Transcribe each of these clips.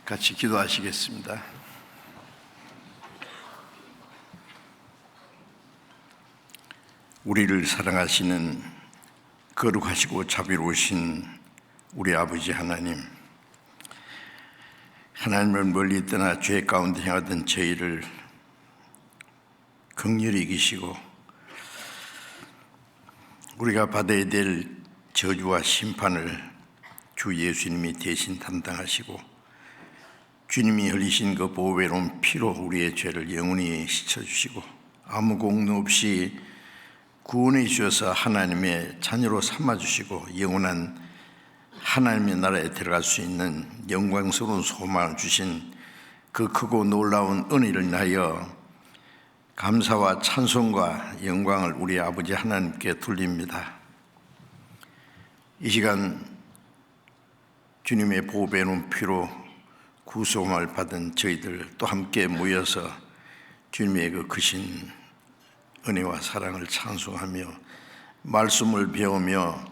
같이 기도하시겠습니다. 우리를 사랑하시는 거룩하시고 자비로우신 우리 아버지 하나님, 하나님을 멀리 떠나 죄 가운데 행하던 저희를 긍휼히 여기시고 우리가 받아야 될 저주와 심판을 주 예수님이 대신 담당하시고 주님이 흘리신 그 보배로운 피로 우리의 죄를 영원히 씻어주시고 아무 공로 없이 구원해 주셔서 하나님의 자녀로 삼아주시고 영원한 하나님의 나라에 들어갈 수 있는 영광스러운 소망을 주신 그 크고 놀라운 은혜를 인하여 감사와 찬송과 영광을 우리 아버지 하나님께 돌립니다. 이 시간 주님의 보배로운 피로 구속을 받은 저희들 또 함께 모여서 주님의 그 크신 은혜와 사랑을 찬송하며 말씀을 배우며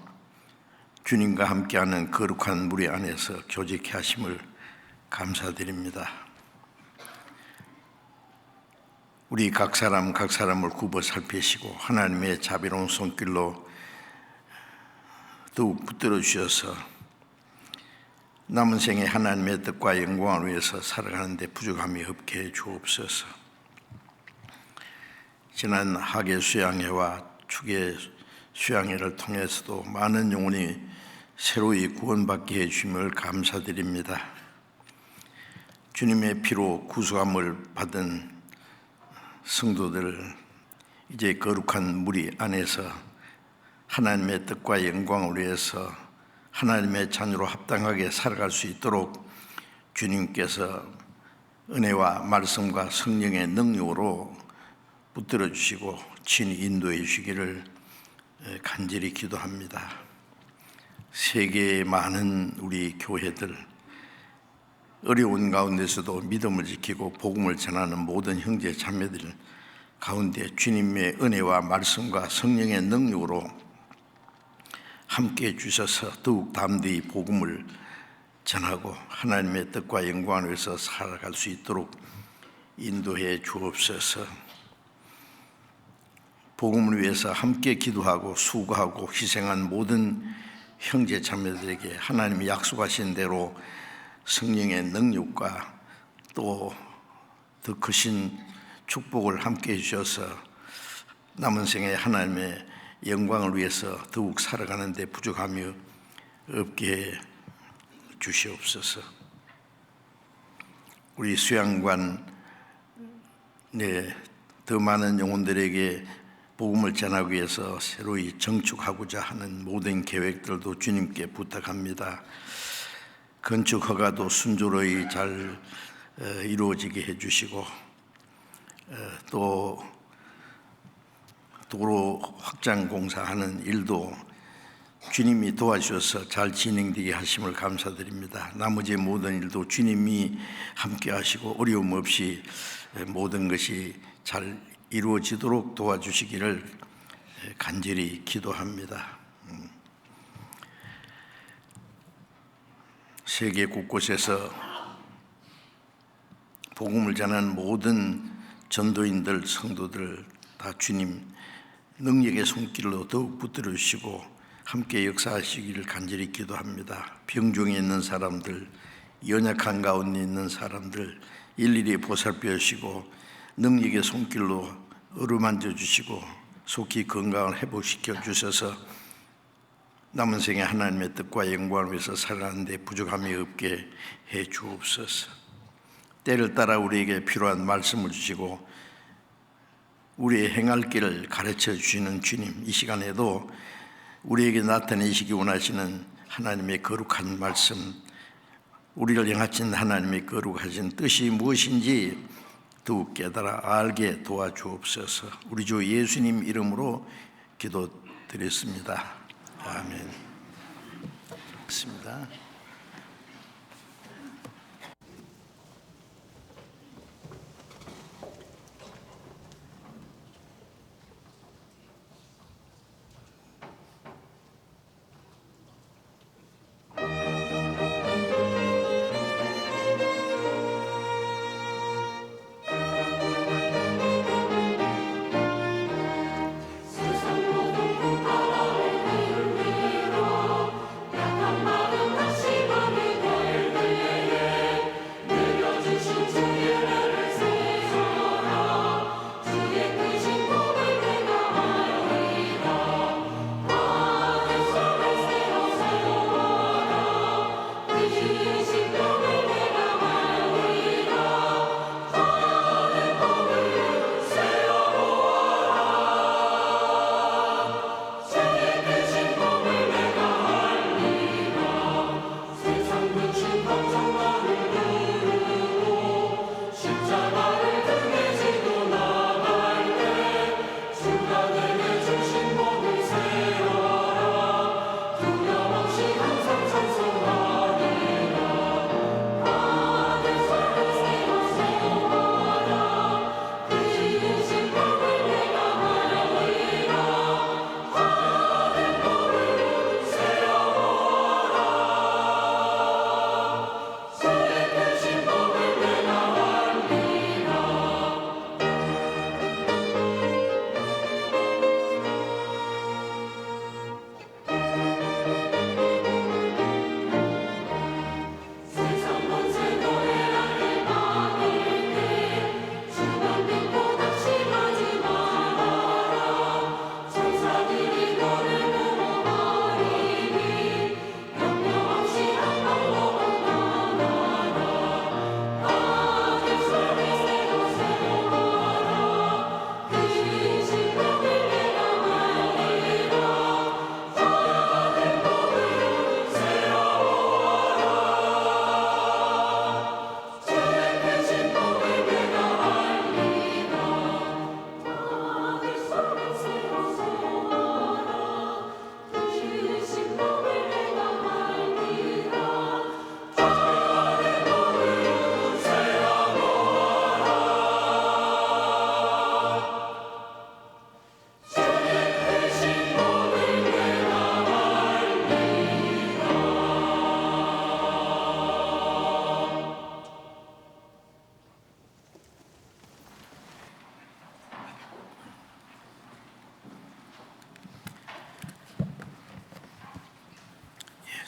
주님과 함께하는 거룩한 무리 안에서 교제케 하심을 감사드립니다. 우리 각 사람을 굽어 살피시고 하나님의 자비로운 손길로 더욱 붙들어 주셔서 남은 생에 하나님의 뜻과 영광을 위해서 살아가는 데 부족함이 없게 해 주옵소서. 지난 학예 수양회와 축예 수양회를 통해서도 많은 영혼이 새로이 구원받게 해 주심을 감사드립니다. 주님의 피로 구속함을 받은 성도들, 이제 거룩한 무리 안에서 하나님의 뜻과 영광을 위해서 하나님의 자녀로 합당하게 살아갈 수 있도록 주님께서 은혜와 말씀과 성령의 능력으로 붙들어 주시고 친히 인도해 주시기를 간절히 기도합니다. 세계의 많은 우리 교회들, 어려운 가운데서도 믿음을 지키고 복음을 전하는 모든 형제 자매들 가운데 주님의 은혜와 말씀과 성령의 능력으로 함께 주셔서 더욱 담대히 복음을 전하고 하나님의 뜻과 영광을 위해서 살아갈 수 있도록 인도해 주옵소서. 복음을 위해서 함께 기도하고 수고하고 희생한 모든 형제 자매들에게 하나님이 약속하신 대로 성령의 능력과 또 더 크신 축복을 함께 해주셔서 남은 생에 하나님의 영광을 위해서 더욱 살아가는 데 부족함이 없게 주시옵소서. 우리 수양관에 더 많은 영혼들에게 복음을 전하기 위해서 새로이 정축하고자 하는 모든 계획들도 주님께 부탁합니다. 건축 허가도 순조로이 잘 이루어지게 해주시고 또 도로 확장 공사하는 일도 주님이 도와주셔서 잘 진행되게 하심을 감사드립니다. 나머지 모든 일도 주님이 함께 하시고 어려움 없이 모든 것이 잘 이루어지도록 도와주시기를 간절히 기도합니다. 세계 곳곳에서 복음을 전하는 모든 전도인들, 성도들 다 주님 능력의 손길로 더욱 붙들어 주시고 함께 역사하시기를 간절히 기도합니다. 병중에 있는 사람들, 연약한 가운데 있는 사람들 일일이 보살펴 주시고 능력의 손길로 어루만져 주시고 속히 건강을 회복시켜 주셔서 남은 생에 하나님의 뜻과 영광을 위해서 살아가는 데 부족함이 없게 해 주옵소서. 때를 따라 우리에게 필요한 말씀을 주시고 우리의 행할 길을 가르쳐 주시는 주님, 이 시간에도 우리에게 나타내시기 원하시는 하나님의 거룩한 말씀, 우리를 향하신 하나님의 거룩하신 뜻이 무엇인지 더욱 깨달아 알게 도와주옵소서. 우리 주 예수님 이름으로 기도드렸습니다. 아멘. 맞습니다.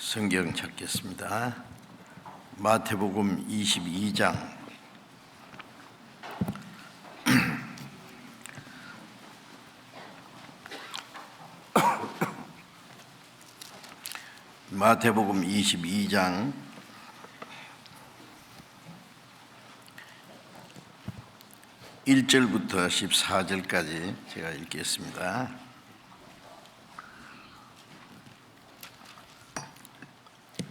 성경 찾겠습니다. 마태복음 22장 마태복음 22장 1절부터 14절까지 제가 읽겠습니다.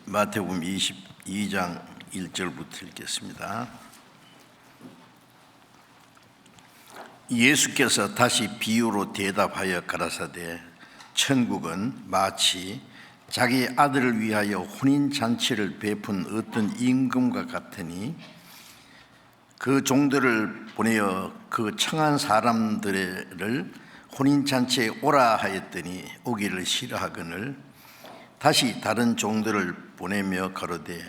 마태복음 22장 1절부터 읽겠습니다. 예수께서 다시 비유로 대답하여 가라사대 천국은 마치 자기 아들을 위하여 혼인잔치를 베푼 어떤 임금과 같으니 그 종들을 보내어 그 청한 사람들을 혼인잔치에 오라 하였더니 오기를 싫어하거늘 다시 다른 종들을 보내며 가로되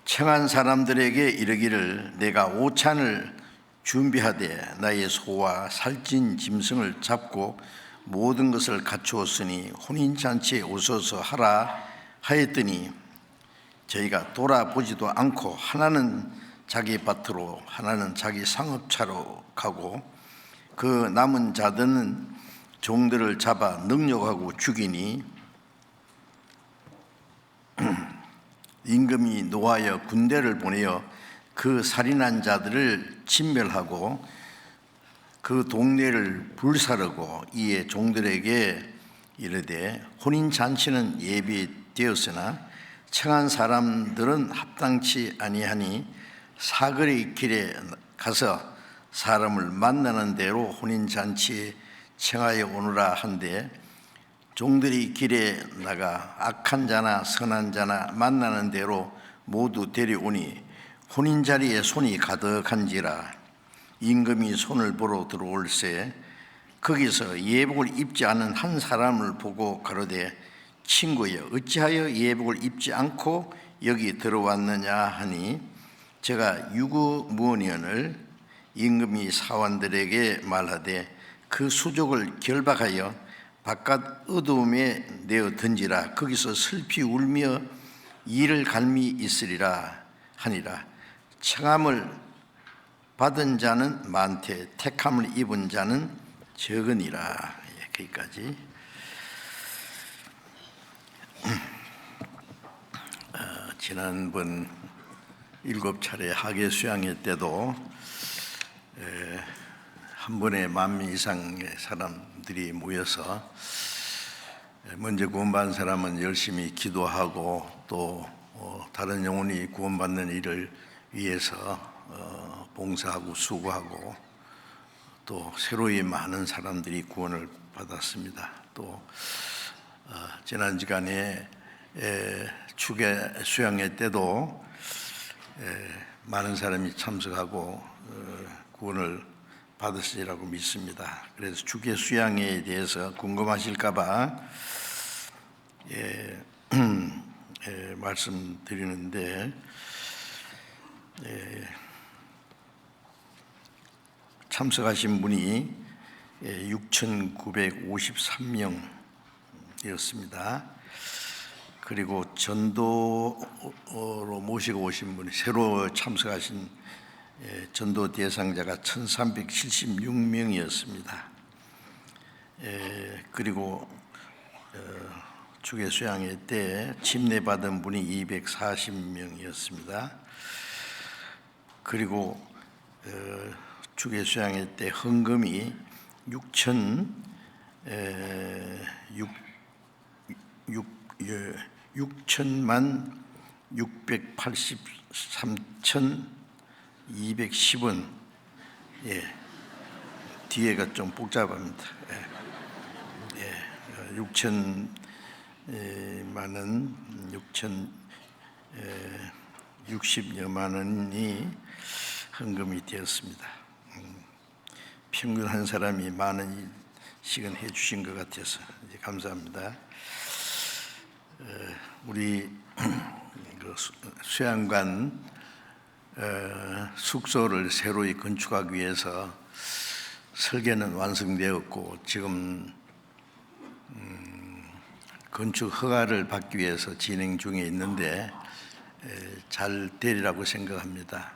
청한 사람들에게 이르기를 내가 오찬을 준비하되 나의 소와 살찐 짐승을 잡고 모든 것을 갖추었으니 혼인잔치에 오소서 하라 하였더니 저희가 돌아보지도 않고 하나는 자기 밭으로 하나는 자기 상업차로 가고 그 남은 자들은 종들을 잡아 능욕하고 죽이니 임금이 노하여 군대를 보내어 그 살인한 자들을 진멸하고 그 동네를 불사르고 이에 종들에게 이르되 혼인잔치는 예비되었으나 청한 사람들은 합당치 아니하니 사거리 길에 가서 사람을 만나는 대로 혼인잔치에 청하여 오너라 한데 종들이 길에 나가 악한 자나 선한 자나 만나는 대로 모두 데려오니 혼인자리에 손이 가득한지라 임금이 손을 보러 들어올세 거기서 예복을 입지 않은 한 사람을 보고 가로되 친구여 어찌하여 예복을 입지 않고 여기 들어왔느냐 하니 제가 유구무원을 임금이 사환들에게 말하되 그 수족을 결박하여 바깥 어두움에 내어 던지라 거기서 슬피 울며 이를 갈미 있으리라 하니라. 청함을 받은 자는 많되 택함을 입은 자는 적으니라. 거기까지. 지난번 7차례 학예 수양회 때도 한 번에 10,000명 이상의 사람들이 모여서 먼저 구원받은 사람은 열심히 기도하고 또 다른 영혼이 구원받는 일을 위해서 봉사하고 수고하고 또 새로이 많은 사람들이 구원을 받았습니다. 또 지난 시간에 축의 수양회 때도 많은 사람이 참석하고 구원을 받으시리라고 믿습니다. 그래서 주계 수양회에 대해서 궁금하실까봐 말씀드리는데 참석하신 분이 6,953명이었습니다. 그리고 전도로 모시고 오신 분이 새로 참석하신 전도 대상자가 1,376명이었습니다. 그리고 주계 수양회 때 침례받은 분이 240명이었습니다. 그리고 주계 수양회 때 헌금이 6,683,210원. 뒤에가 좀 복잡합니다. 6,000만 원, 6,060여만 원이 헌금이 되었습니다. 평균 한 사람이 10,000원씩은 해주신 것 같아서 감사합니다. 우리 수양관 숙소를 새로이 건축하기 위해서 설계는 완성되었고 지금 건축 허가를 받기 위해서 진행 중에 있는데 잘 되리라고 생각합니다.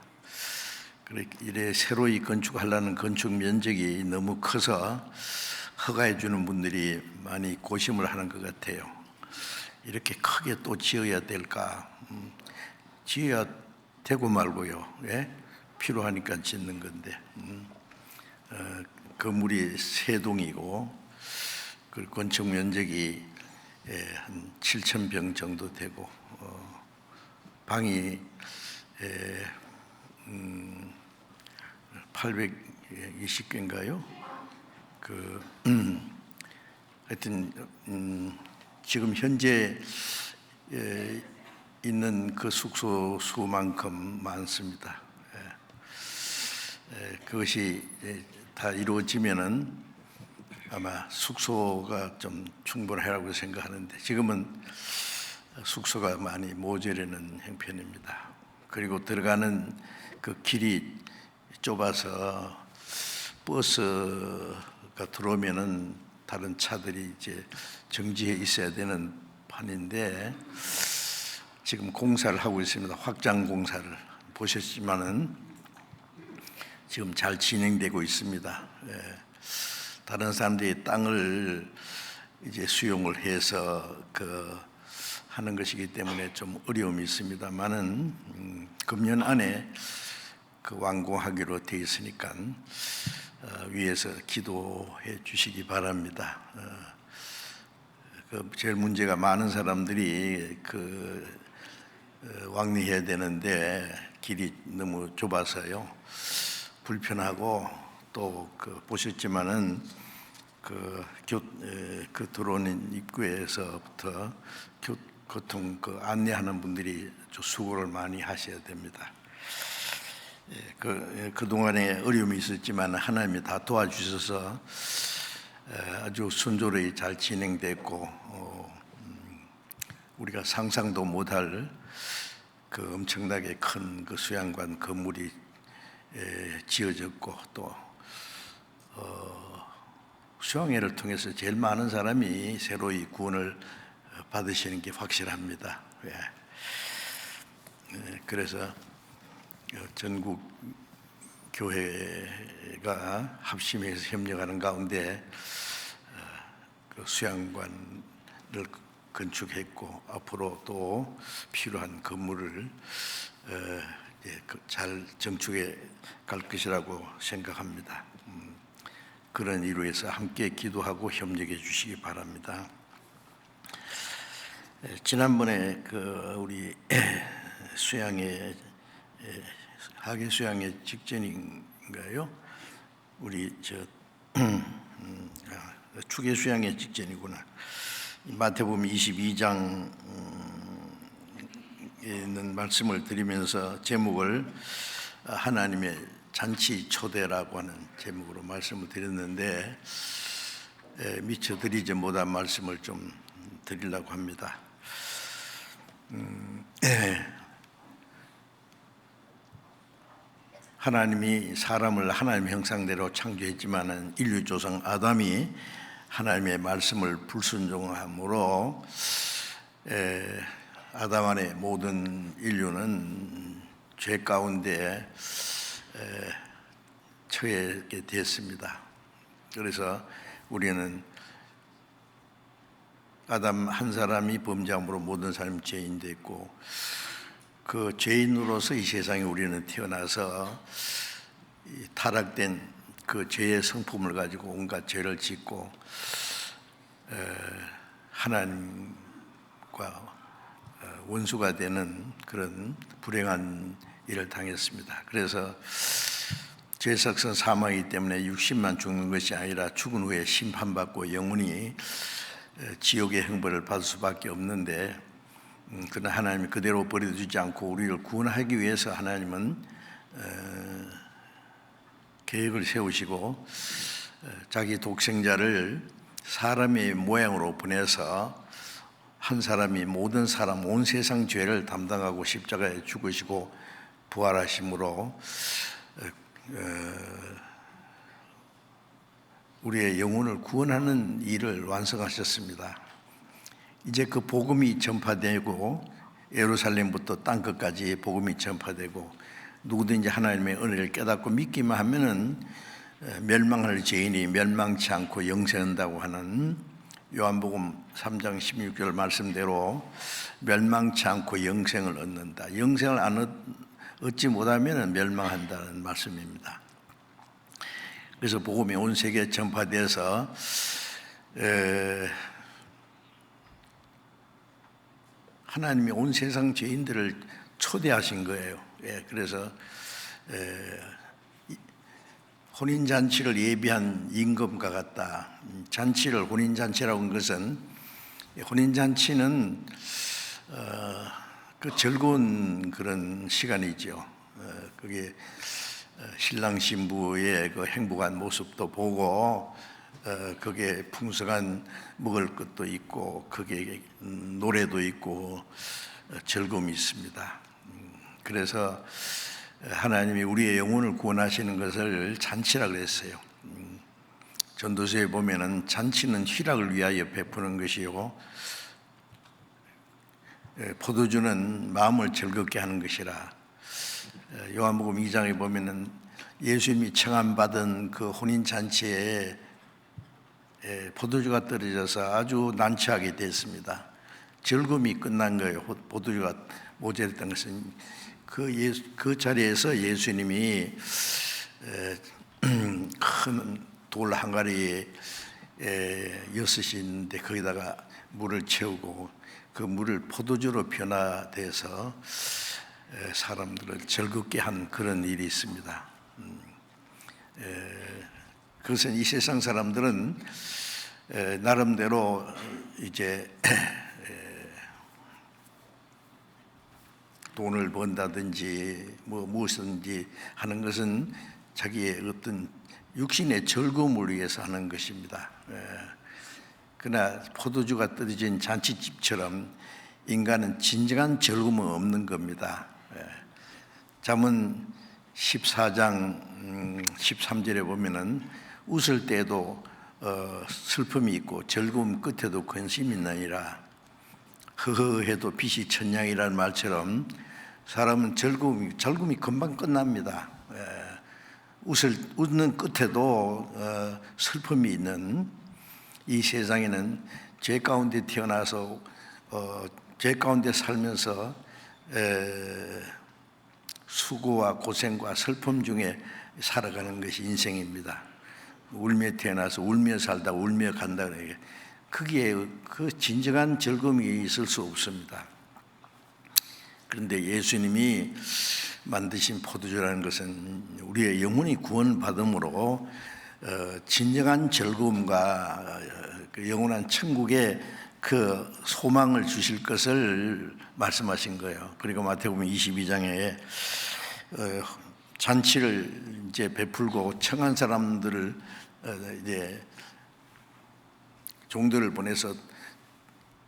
이래 새로이 건축하려는 건축 면적이 너무 커서 허가해 주는 분들이 많이 고심을 하는 것 같아요. 이렇게 크게 또 지어야 될까? 지어야 되고 말고요. 예? 필요하니까 짓는 건데. 건물이 3동이고 그 건축 면적이 한 7,000평 정도 되고 방이 820개인가요? 하여튼 지금 현재 있는 그 숙소 수만큼 많습니다. 그것이 다 이루어지면은 아마 숙소가 좀 충분하라고 생각하는데 지금은 숙소가 많이 모자라는 형편입니다. 그리고 들어가는 그 길이 좁아서 버스가 들어오면은 다른 차들이 이제 정지해 있어야 되는 판인데 지금 공사를 하고 있습니다. 확장 공사를 보셨지만은 지금 잘 진행되고 있습니다. 다른 사람들이 땅을 이제 수용을 해서 하는 것이기 때문에 좀 어려움이 있습니다만은 금년 안에 완공하기로 되어 있으니까 위에서 기도해 주시기 바랍니다. 제일 문제가 많은 사람들이 왕래해야 되는데 길이 너무 좁아서요 불편하고 또 보셨지만은 들어오는 입구에서부터 교통 안내하는 분들이 좀 수고를 많이 하셔야 됩니다. 그동안에 어려움이 있었지만 하나님이 다 도와주셔서 아주 순조로이 잘 진행됐고 우리가 상상도 못할 엄청나게 큰 수양관 건물이 지어졌고 또 수양회를 통해서 제일 많은 사람이 새로이 구원을 받으시는 게 확실합니다. 그래서 전국 교회가 합심해서 협력하는 가운데 수양관을 건축했고 앞으로 또 필요한 건물을 잘 정축해 갈 것이라고 생각합니다. 그런 이유에서 함께 기도하고 협력해 주시기 바랍니다. 지난번에 우리 수양회 하계 수양회 직전인가요? 우리 추계 수양회 직전이구나. 마태복음 22장에 있는 말씀을 드리면서 제목을 하나님의 잔치 초대라고 하는 제목으로 말씀을 드렸는데 미처 드리지 못한 말씀을 좀 드리려고 합니다. 하나님이 사람을 하나님의 형상대로 창조했지만은 인류 조상 아담이 하나님의 말씀을 불순종함으로 아담 안의 모든 인류는 죄 가운데 처하게 됐습니다. 그래서 우리는 아담 한 사람이 범죄함으로 모든 사람이 죄인 됐고 그 죄인으로서 이 세상에 우리는 태어나서 타락된 그 죄의 성품을 가지고 온갖 죄를 짓고 하나님과 원수가 되는 그런 불행한 일을 당했습니다. 그래서 죄석선 사망이기 때문에 육신만 죽는 것이 아니라 죽은 후에 심판받고 영원히 지옥의 형벌을 받을 수밖에 없는데 그러나 하나님이 그대로 버려두지 않고 우리를 구원하기 위해서 하나님은 계획을 세우시고 자기 독생자를 사람의 모양으로 보내서 한 사람이 모든 사람 온 세상 죄를 담당하고 십자가에 죽으시고 부활하심으로 우리의 영혼을 구원하는 일을 완성하셨습니다. 이제 그 복음이 전파되고 예루살렘부터 땅끝까지 복음이 전파되고 누구든지 하나님의 은혜를 깨닫고 믿기만 하면은 멸망할 죄인이 멸망치 않고 영생한다고 하는 요한복음 3장 16절 말씀대로 멸망치 않고 영생을 얻는다. 영생을 얻지 못하면 멸망한다는 말씀입니다. 그래서 복음이 온 세계에 전파돼서 하나님이 온 세상 죄인들을 초대하신 거예요. 그래서 혼인잔치를 예비한 임금과 같다. 잔치를 혼인잔치라고 하는 것은, 혼인잔치는 그 즐거운 그런 시간이죠. 그게 신랑 신부의 그 행복한 모습도 보고, 그게 풍성한 먹을 것도 있고, 그게 노래도 있고 즐거움이 있습니다. 그래서 하나님이 우리의 영혼을 구원하시는 것을 잔치라 그랬어요. 전도서에 보면은 잔치는 희락을 위하여 베푸는 것이요, 포도주는 마음을 즐겁게 하는 것이라. 요한복음 2장에 보면은 예수님이 청함받은 그 혼인잔치에 포도주가 떨어져서 아주 난처하게 됐습니다. 즐거움이 끝난 거예요. 포도주가 모자랐던 것은 그 자리에서 예수님이 큰 돌 항아리에 6이 있는데 거기다가 물을 채우고 그 물을 포도주로 변화돼서 사람들을 즐겁게 한 그런 일이 있습니다. 그것은 이 세상 사람들은 나름대로 이제 돈을 번다든지 무엇이든지 하는 것은 자기의 어떤 육신의 즐거움을 위해서 하는 것입니다. 그러나 포도주가 떨어진 잔치집처럼 인간은 진정한 즐거움은 없는 겁니다. 잠언 14장 13절에 보면은 웃을 때에도 슬픔이 있고 즐거움 끝에도 근심이 있느니라. 허허해도 빛이 천냥이라는 말처럼 사람은 즐거움이 금방 끝납니다. 웃는 끝에도 슬픔이 있는 이 세상에는 죄 가운데 태어나서 죄 가운데 살면서 수고와 고생과 슬픔 중에 살아가는 것이 인생입니다. 울며 태어나서 울며 살다 울며 간다. 그게 그 진정한 즐거움이 있을 수 없습니다. 그런데 예수님이 만드신 포도주라는 것은 우리의 영혼이 구원받음으로 진정한 즐거움과 그 영원한 천국의 그 소망을 주실 것을 말씀하신 거예요. 그리고 마태복음 22장에 잔치를 이제 베풀고 청한 사람들을 이제 종들을 보내서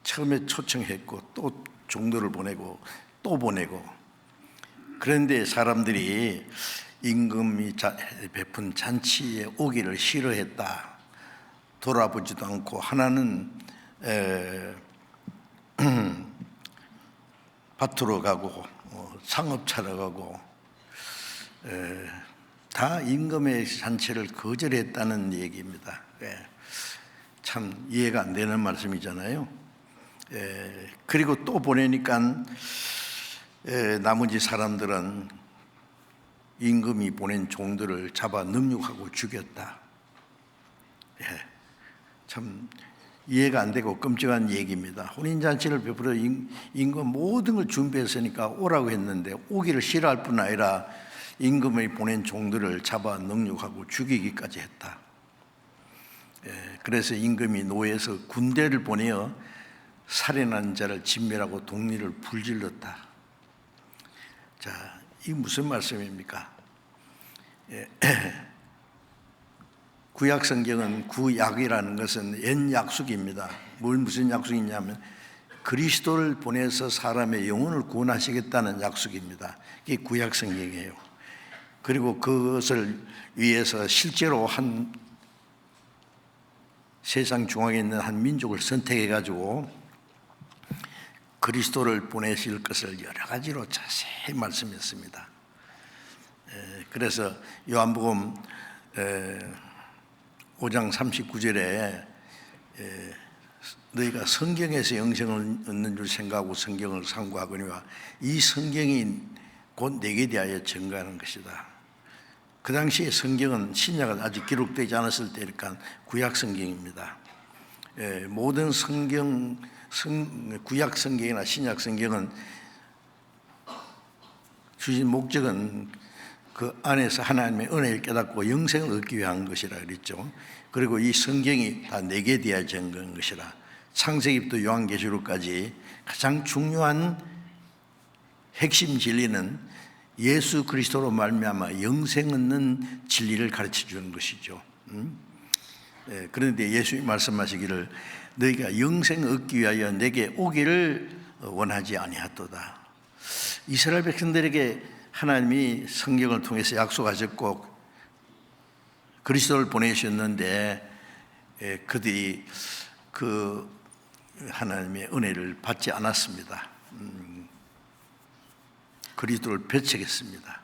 처음에 초청했고 또 종들을 보내고 또 보내고, 그런데 사람들이 임금이 베푼 잔치에 오기를 싫어했다. 돌아보지도 않고 하나는 밭으로 가고 상업 차려 가고 다 임금의 잔치를 거절했다는 얘기입니다. 참 이해가 안 되는 말씀이잖아요. 그리고 또 보내니까 나머지 사람들은 임금이 보낸 종들을 잡아 능욕하고 죽였다. 참 이해가 안 되고 끔찍한 얘기입니다. 혼인잔치를 베풀어 임금 모든 걸 준비했으니까 오라고 했는데 오기를 싫어할 뿐 아니라 임금이 보낸 종들을 잡아 능욕하고 죽이기까지 했다. 그래서 임금이 노예에서 군대를 보내어 살인한 자를 진멸하고 독리를 불질렀다. 자, 이게 무슨 말씀입니까? 구약 성경은 구약이라는 것은 옛 약속입니다. 무슨 약속이냐면 그리스도를 보내서 사람의 영혼을 구원하시겠다는 약속입니다. 이게 구약 성경이에요. 그리고 그것을 위해서 실제로 한 세상 중앙에 있는 한 민족을 선택해 가지고 그리스도를 보내실 것을 여러 가지로 자세히 말씀했습니다. 그래서 요한복음 5장 39절에 너희가 성경에서 영생을 얻는 줄 생각하고 성경을 상고하거니와 이 성경이 곧 내게 대하여 증거하는 것이다. 그 당시에 성경은 신약은 아직 기록되지 않았을 때니까 구약 성경입니다. 모든 구약 성경이나 신약 성경은 주신 목적은 그 안에서 하나님의 은혜를 깨닫고 영생을 얻기 위한 것이라 그랬죠. 그리고 이 성경이 다 내게 대하여 증거한 것이라. 창세기부터 요한계시록까지 가장 중요한 핵심 진리는 예수 그리스도로 말미암아 영생 얻는 진리를 가르쳐 주는 것이죠. 그런데 예수님이 말씀하시기를 너희가 영생 얻기 위하여 내게 오기를 원하지 아니하도다. 이스라엘 백성들에게 하나님이 성경을 통해서 약속하셨고 그리스도를 보내셨는데 그들이 그 하나님의 은혜를 받지 않았습니다. 그리스도를 배척했습니다.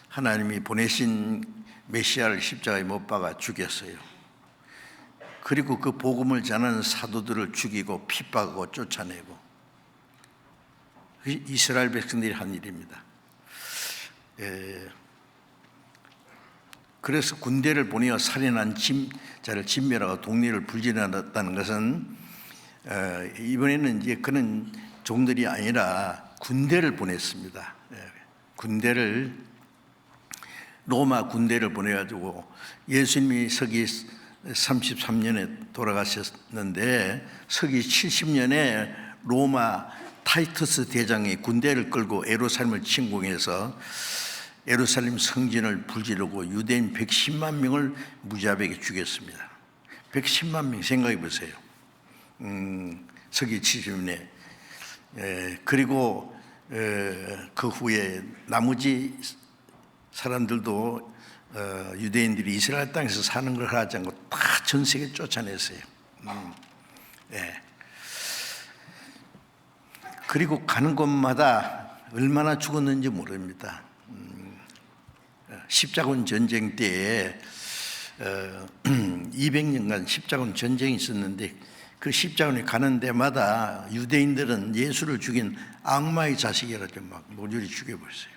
하나님이 보내신 메시아를 십자가에 못 박아 죽였어요. 그리고 그 복음을 전하는 사도들을 죽이고 핍박하고 쫓아내고, 이스라엘 백성들이 한 일입니다. 그래서 군대를 보내어 살인한 자를 진멸하고 독리를 불진하다는 것은 이번에는 이제 그런 종들이 아니라 군대를 보냈습니다. 로마 군대를 보내가지고 예수님이 서기 33년에 돌아가셨는데 서기 70년에 로마 타이투스 대장이 군대를 끌고 예루살렘을 침공해서 예루살렘 성전을 불지르고 유대인 110만 명을 무자비하게 죽였습니다. 110만 명 생각해 보세요. 서기 70년에. 그리고 그 후에 나머지 사람들도 유대인들이 이스라엘 땅에서 사는 걸 하지 않고 다 전 세계 쫓아냈어요. 그리고 가는 곳마다 얼마나 죽었는지 모릅니다. 십자군 전쟁 때에 200년간 십자군 전쟁이 있었는데 그 십자군에 가는 데마다 유대인들은 예수를 죽인 악마의 자식이라고 막 모조리 죽여버렸어요.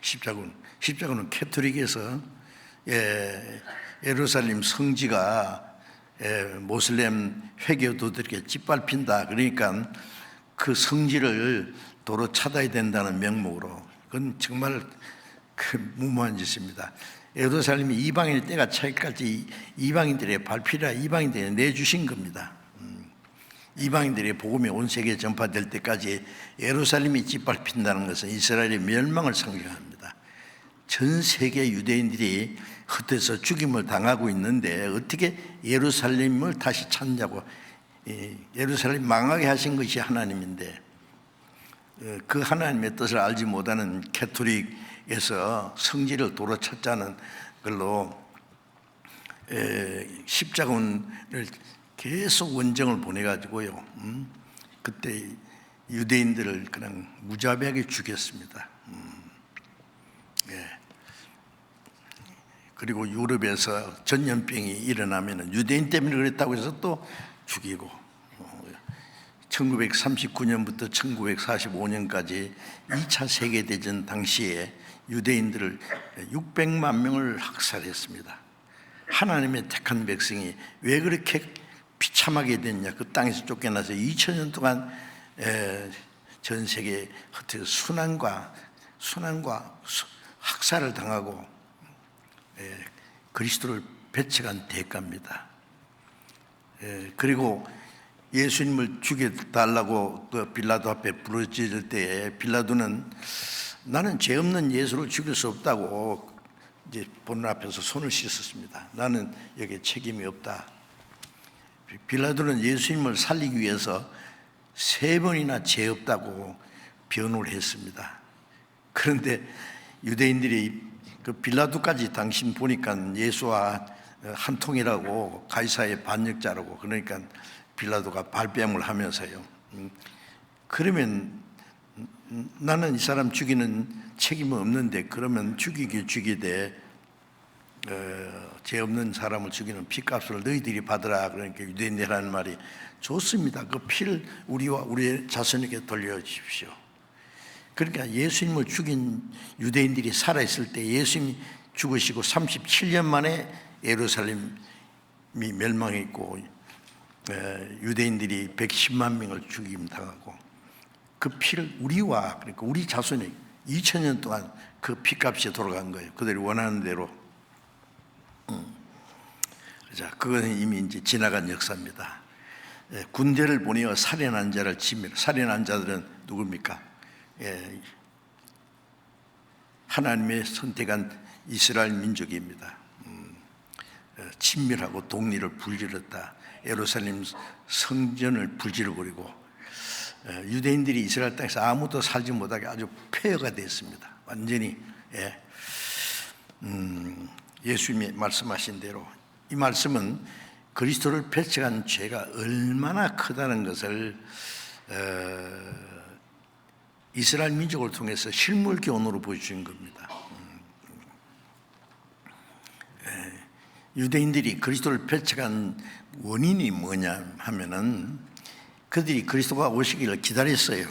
십자군은 캐토릭에서 예루살렘 성지가 모슬렘 회교도들에게 짓밟힌다. 그러니까 그 성지를 도로 찾아야 된다는 명목으로, 그건 정말 무모한 짓입니다. 예루살렘이 이방인의 때가 차기까지 이방인들의 발피라 이방인들이 내주신 겁니다. 이방인들의 복음이 온 세계에 전파될 때까지 예루살렘이 짓밟힌다는 것은 이스라엘의 멸망을 상징합니다. 전 세계 유대인들이 흩어서 죽임을 당하고 있는데 어떻게 예루살렘을 다시 찾냐고. 예루살렘 망하게 하신 것이 하나님인데 그 하나님의 뜻을 알지 못하는 캐토릭에서 성지를 도로 찾자는 걸로 십자군을 계속 원정을 보내가지고요. 그때 유대인들을 그냥 무자비하게 죽였습니다. 그리고 유럽에서 전염병이 일어나면 유대인 때문에 그랬다고 해서 또 죽이고, 1939년부터 1945년까지 2차 세계대전 당시에 유대인들을 600만 명을 학살했습니다. 하나님의 택한 백성이 왜 그렇게 비참하게 됐냐. 그 땅에서 쫓겨나서 2000년 동안 전 세계에 흩어져 순환과 학살을 당하고 그리스도를 배척한 대가입니다. 그리고 예수님을 죽여달라고 그 빌라도 앞에 부르짖을 때에 빌라도는 나는 죄 없는 예수를 죽일 수 없다고 이제 보는 앞에서 손을 씻었습니다. 나는 여기에 책임이 없다. 빌라도는 예수님을 살리기 위해서 3번이나 죄 없다고 변호를 했습니다. 그런데 유대인들이 그 빌라도까지 당신 보니까 예수와 한 통이라고, 가이사의 반역자라고. 그러니까 빌라도가 발뺌을 하면서요. 그러면 나는 이 사람 죽이는 책임은 없는데, 그러면 죽이되 죄 없는 사람을 죽이는 피값을 너희들이 받으라. 그러니까 유대인이라는 말이 좋습니다. 그 피를 우리와 우리의 자손에게 돌려주십시오. 그러니까 예수님을 죽인 유대인들이 살아있을 때 예수님이 죽으시고 37년 만에 예루살렘이 멸망했고 유대인들이 110만 명을 죽임당하고, 그 피를 우리와, 그러니까 우리 자손이 2000년 동안 그 피값이 돌아간 거예요. 그들이 원하는 대로. 자, 그것은 이미 이제 지나간 역사입니다. 군대를 보내어 살인한 자를 치밀어. 살인한 자들은 누굽니까? 하나님의 선택한 이스라엘 민족입니다. 친밀하고 독리를 불질렀다. 예루살렘 성전을 불질러버리고 유대인들이 이스라엘 땅에서 아무도 살지 못하게 아주 폐허가 됐습니다. 완전히. 예수님이 말씀하신 대로 이 말씀은 그리스도를 배척한 죄가 얼마나 크다는 것을 이스라엘 민족을 통해서 실물 교훈으로 보여주신 겁니다. 유대인들이 그리스도를 배척한 원인이 뭐냐 하면은 그들이 그리스도가 오시기를 기다렸어요.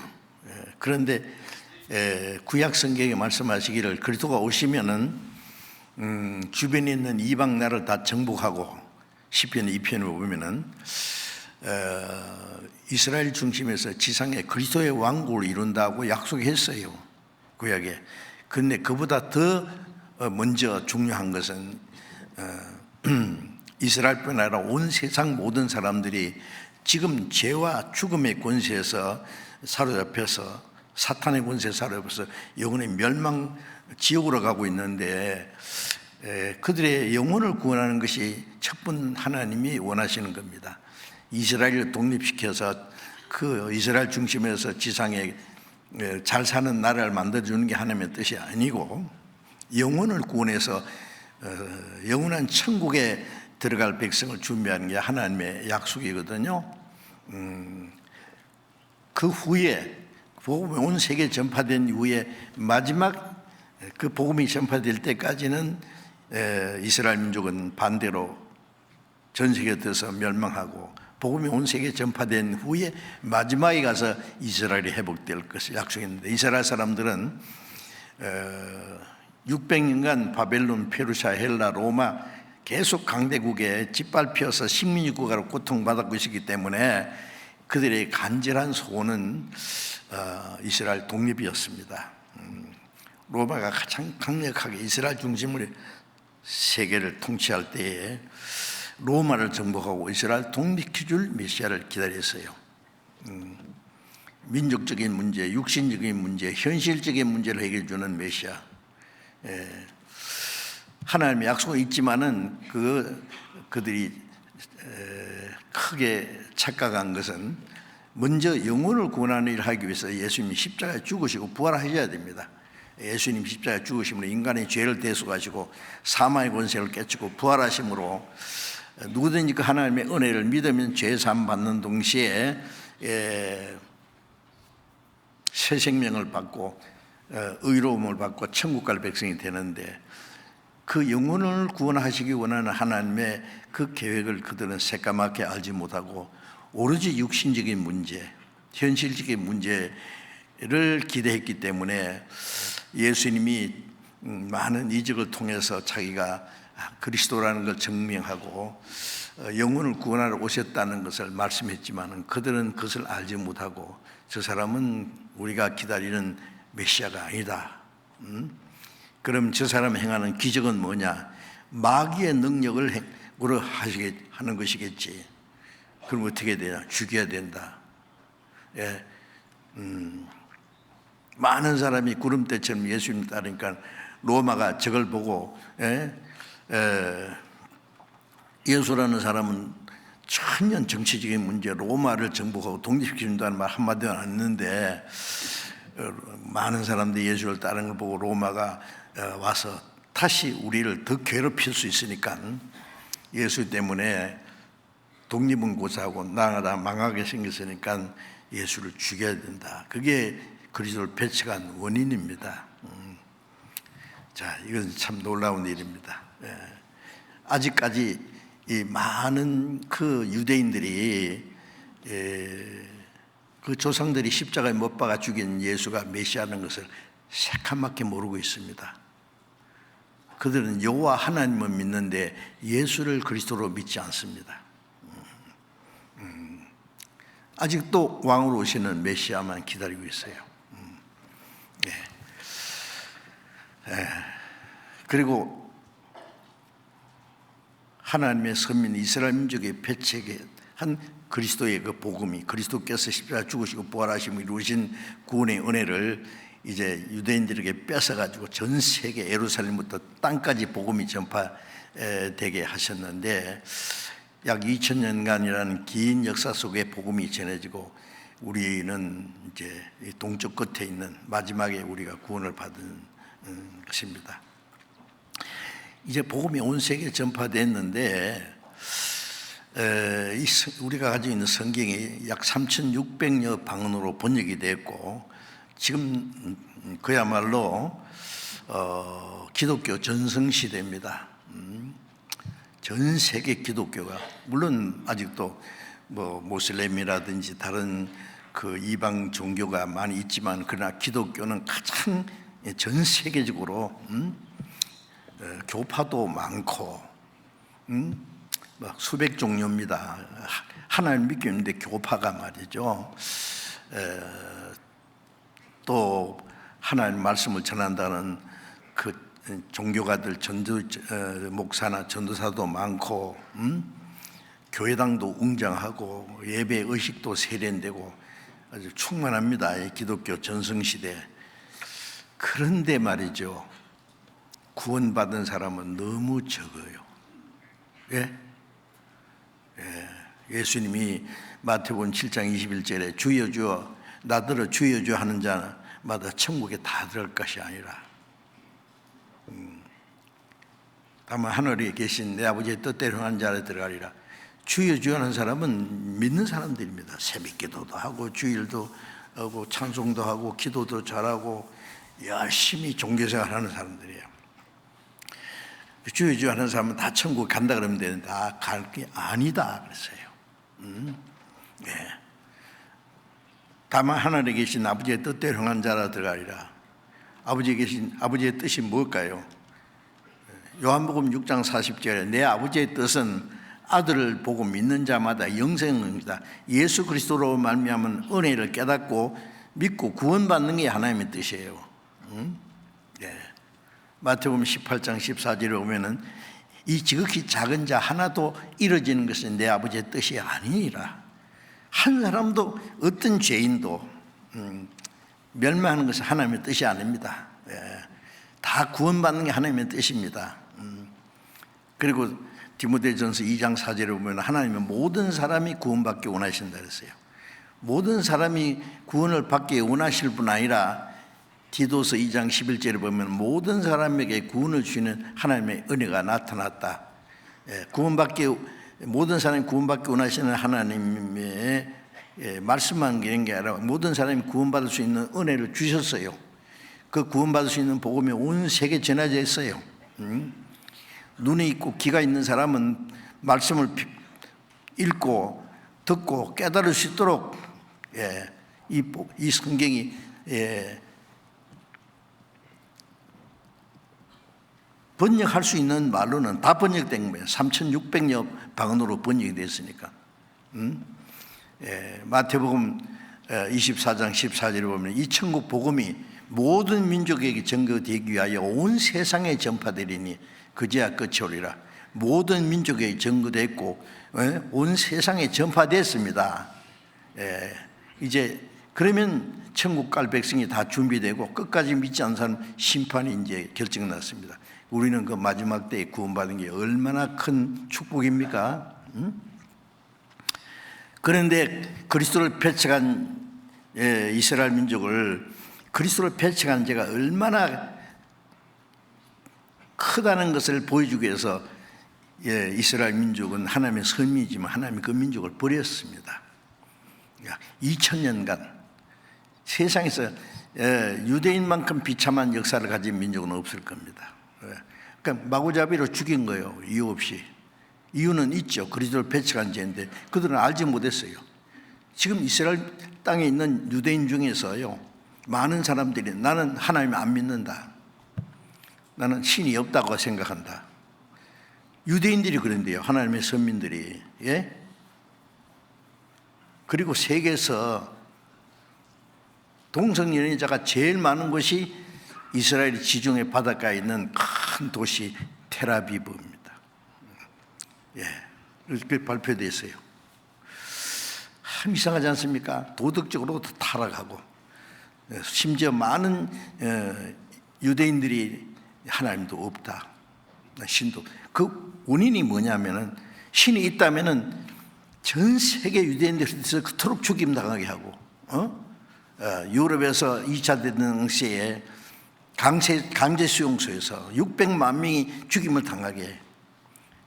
그런데 구약 성경에 말씀하시기를 그리스도가 오시면은 주변에 있는 이방 나라를 다 정복하고, 시편 2편을 보면은 이스라엘 중심에서 지상에 그리스도의 왕국을 이룬다고 약속했어요, 구약에. 그런데 그보다 더 먼저 중요한 것은 이스라엘뿐 아니라 온 세상 모든 사람들이 지금 죄와 죽음의 권세에서 사로잡혀서, 사탄의 권세에 사로잡혀서 영혼의 멸망 지옥으로 가고 있는데, 그들의 영혼을 구원하는 것이 척분 하나님이 원하시는 겁니다. 이스라엘을 독립시켜서 그 이스라엘 중심에서 지상에 잘 사는 나라를 만들어주는 게 하나님의 뜻이 아니고, 영혼을 구원해서 영원한 천국에 들어갈 백성을 준비하는 게 하나님의 약속이거든요. 그 후에 복음이 온 세계에 전파된 이후에 마지막 그 복음이 전파될 때까지는 이스라엘 민족은 반대로 전 세계에 들어서 멸망하고, 복음이 온 세계에 전파된 후에 마지막에 가서 이스라엘이 회복될 것을 약속했는데, 이스라엘 사람들은 600년간 바벨론, 페르시아, 헬라, 로마 계속 강대국에 짓밟혀서 식민지국가로 고통받았고 있었기 때문에 그들의 간절한 소원은 이스라엘 독립이었습니다. 로마가 가장 강력하게 이스라엘 중심으로 세계를 통치할 때에 로마를 정복하고 이스라엘 독립시켜줄 메시아를 기다렸어요. 민족적인 문제, 육신적인 문제, 현실적인 문제를 해결해 주는 메시아. 하나님의 약속은 있지만은 그들이 크게 착각한 것은 먼저 영혼을 구원하는 일을 하기 위해서 예수님이 십자가에 죽으시고 부활하셔야 됩니다. 예수님 십자가에 죽으심으로 인간의 죄를 대속하시고 사망의 권세를 깨치고 부활하심으로 누구든지 그 하나님의 은혜를 믿으면 죄 사함 받는 동시에 새 생명을 받고 의로움을 받고 천국 갈 백성이 되는데, 그 영혼을 구원하시기 원하는 하나님의 그 계획을 그들은 새까맣게 알지 못하고 오로지 육신적인 문제, 현실적인 문제를 기대했기 때문에 예수님이 많은 이적을 통해서 자기가 그리스도라는 걸 증명하고 영혼을 구원하러 오셨다는 것을 말씀했지만 그들은 그것을 알지 못하고, 저 사람은 우리가 기다리는 메시아가 아니다. 그럼 저 사람이 행하는 기적은 뭐냐? 마귀의 능력을 하는 것이겠지. 그럼 어떻게 되냐? 죽여야 된다. 많은 사람이 구름대처럼 예수님 따르니까 로마가 저걸 보고 예수라는 사람은 천년 정치적인 문제, 로마를 정복하고 독립시킨다는 말 한마디도 안 했는데, 많은 사람들이 예수를 따르는 걸 보고 로마가 와서 다시 우리를 더 괴롭힐 수 있으니까 예수 때문에 독립은 고사하고 나아가다 망하게 생겼으니까 예수를 죽여야 된다. 그게 그리스도를 배척한 원인입니다. 자, 이건 참 놀라운 일입니다. 아직까지 이 많은 그 유대인들이 그 조상들이 십자가에 못 박아 죽인 예수가 메시아라는 것을 새카맣게 모르고 있습니다. 그들은 여호와 하나님을 믿는데 예수를 그리스도로 믿지 않습니다. 아직도 왕으로 오시는 메시아만 기다리고 있어요. 그리고 하나님의 선민 이스라엘 민족의 배척에 한 그리스도의 그 복음이, 그리스도께서 십자가 죽으시고 부활하시고 이루신 구원의 은혜를 이제 유대인들에게 뺏어가지고 전 세계 예루살렘부터 땅까지 복음이 전파되게 하셨는데, 약 2000년간이라는 긴 역사 속에 복음이 전해지고 우리는 이제 동쪽 끝에 있는 마지막에 우리가 구원을 받은 것입니다. 이제 복음이 온 세계에 전파됐는데 우리가 가지고 있는 성경이 약 3,600여 방언으로 번역이 됐고, 지금 그야말로 기독교 전성시대입니다. 전 세계 기독교가, 물론 아직도 뭐 모슬렘이라든지 다른 그 이방 종교가 많이 있지만, 그러나 기독교는 가장 전 세계적으로 교파도 많고 막 수백 종류입니다. 하나님 믿고 있는데 교파가 말이죠. 또 하나님 말씀을 전한다는 그 종교가들, 목사나 전도사도 많고, 교회당도 웅장하고 예배 의식도 세련되고 아주 충만합니다. 이 기독교 전성시대. 그런데 말이죠, 구원받은 사람은 너무 적어요. 예수님이 마태복음 7장 21절에 주여 주여 나더러 주여 주여 하는 자마다 천국에 다 들어갈 것이 아니라 다만 하늘에 계신 내 아버지의 뜻대로 하는 자를 들어가리라. 주여 주여 하는 사람은 믿는 사람들입니다. 새벽 기도도 하고 주일도 하고 찬송도 하고 기도도 잘하고 열심히 종교생활 하는 사람들이에요. 주여 주여 하는 사람은 다 천국 간다 그러면 되는데 다 갈 게 아니다 그랬어요. 다만 하늘에 계신 아버지의 뜻대로 행한 자라 들어가리라. 아버지에 계신 아버지의 뜻이 뭘까요? 요한복음 6장 40절에 내 아버지의 뜻은 아들을 보고 믿는 자마다 영생입니다. 예수 그리스도로 말미암은 은혜를 깨닫고 믿고 구원받는 게 하나님의 뜻이에요. 마태복음 18장 14절에 보면은 이 지극히 작은 자 하나도 이루어지는 것은 내 아버지의 뜻이 아니니라. 한 사람도 어떤 죄인도 멸망하는 것은 하나님의 뜻이 아닙니다. 다 구원받는 게 하나님의 뜻입니다. 그리고 디모데전서 2장 4절에 보면 하나님은 모든 사람이 구원받기 원하신다 그랬어요. 모든 사람이 구원을 받기 원하실 뿐 아니라 디도서 2장 11절에 보면 모든 사람에게 구원을 주시는 하나님의 은혜가 나타났다. 모든 사람이 구원받기 원하시는 하나님의 말씀만 그런 게 아니라 모든 사람이 구원받을 수 있는 은혜를 주셨어요. 그 구원받을 수 있는 복음이 온 세계에 전해져 있어요. 눈이 있고 귀가 있는 사람은 말씀을 읽고 듣고 깨달을 수 있도록 이 성경이 번역할 수 있는 말로는 다 번역된 거예요. 3,600여 방언으로 번역이 됐으니까. 마태복음 24장 14절에 보면 이 천국 복음이 모든 민족에게 전거되기 위하여 온 세상에 전파되리니 그제야 끝이 오리라. 모든 민족에게 전거됐고 온 세상에 전파됐습니다. 이제 그러면 천국 갈 백성이 다 준비되고 끝까지 믿지 않는 사람 심판이 이제 결정났습니다. 우리는 그 마지막 때에 구원받은 게 얼마나 큰 축복입니까? 그런데 그리스도를 배척한 이스라엘 민족을, 그리스도를 배척한 죄가 얼마나 크다는 것을 보여주기 위해서 이스라엘 민족은 하나님의 선민이지만 하나님이 그 민족을 버렸습니다. 2000년간 세상에서 유대인만큼 비참한 역사를 가진 민족은 없을 겁니다. 그러니까 마구잡이로 죽인 거예요. 이유 없이. 이유는 있죠. 그리스도를 배척한 죄인데 그들은 알지 못했어요. 지금 이스라엘 땅에 있는 유대인 중에서요, 많은 사람들이 나는 하나님을 안 믿는다, 나는 신이 없다고 생각한다. 유대인들이 그런데요, 하나님의 선민들이. 그리고 세계에서 동성연애자가 제일 많은 곳이 이스라엘 지중해 바닷가에 있는 큰 도시 텔아비브입니다. 이렇게 발표됐어요. 참 이상하지 않습니까? 도덕적으로도 타락하고, 심지어 많은 유대인들이 하나님도 없다, 신도. 그 원인이 뭐냐면은, 신이 있다면은 전 세계 유대인들에서 그토록 죽임 당하게 하고, 유럽에서 2차 대전 시에 강제 수용소에서 600만 명이 죽임을 당하게 해.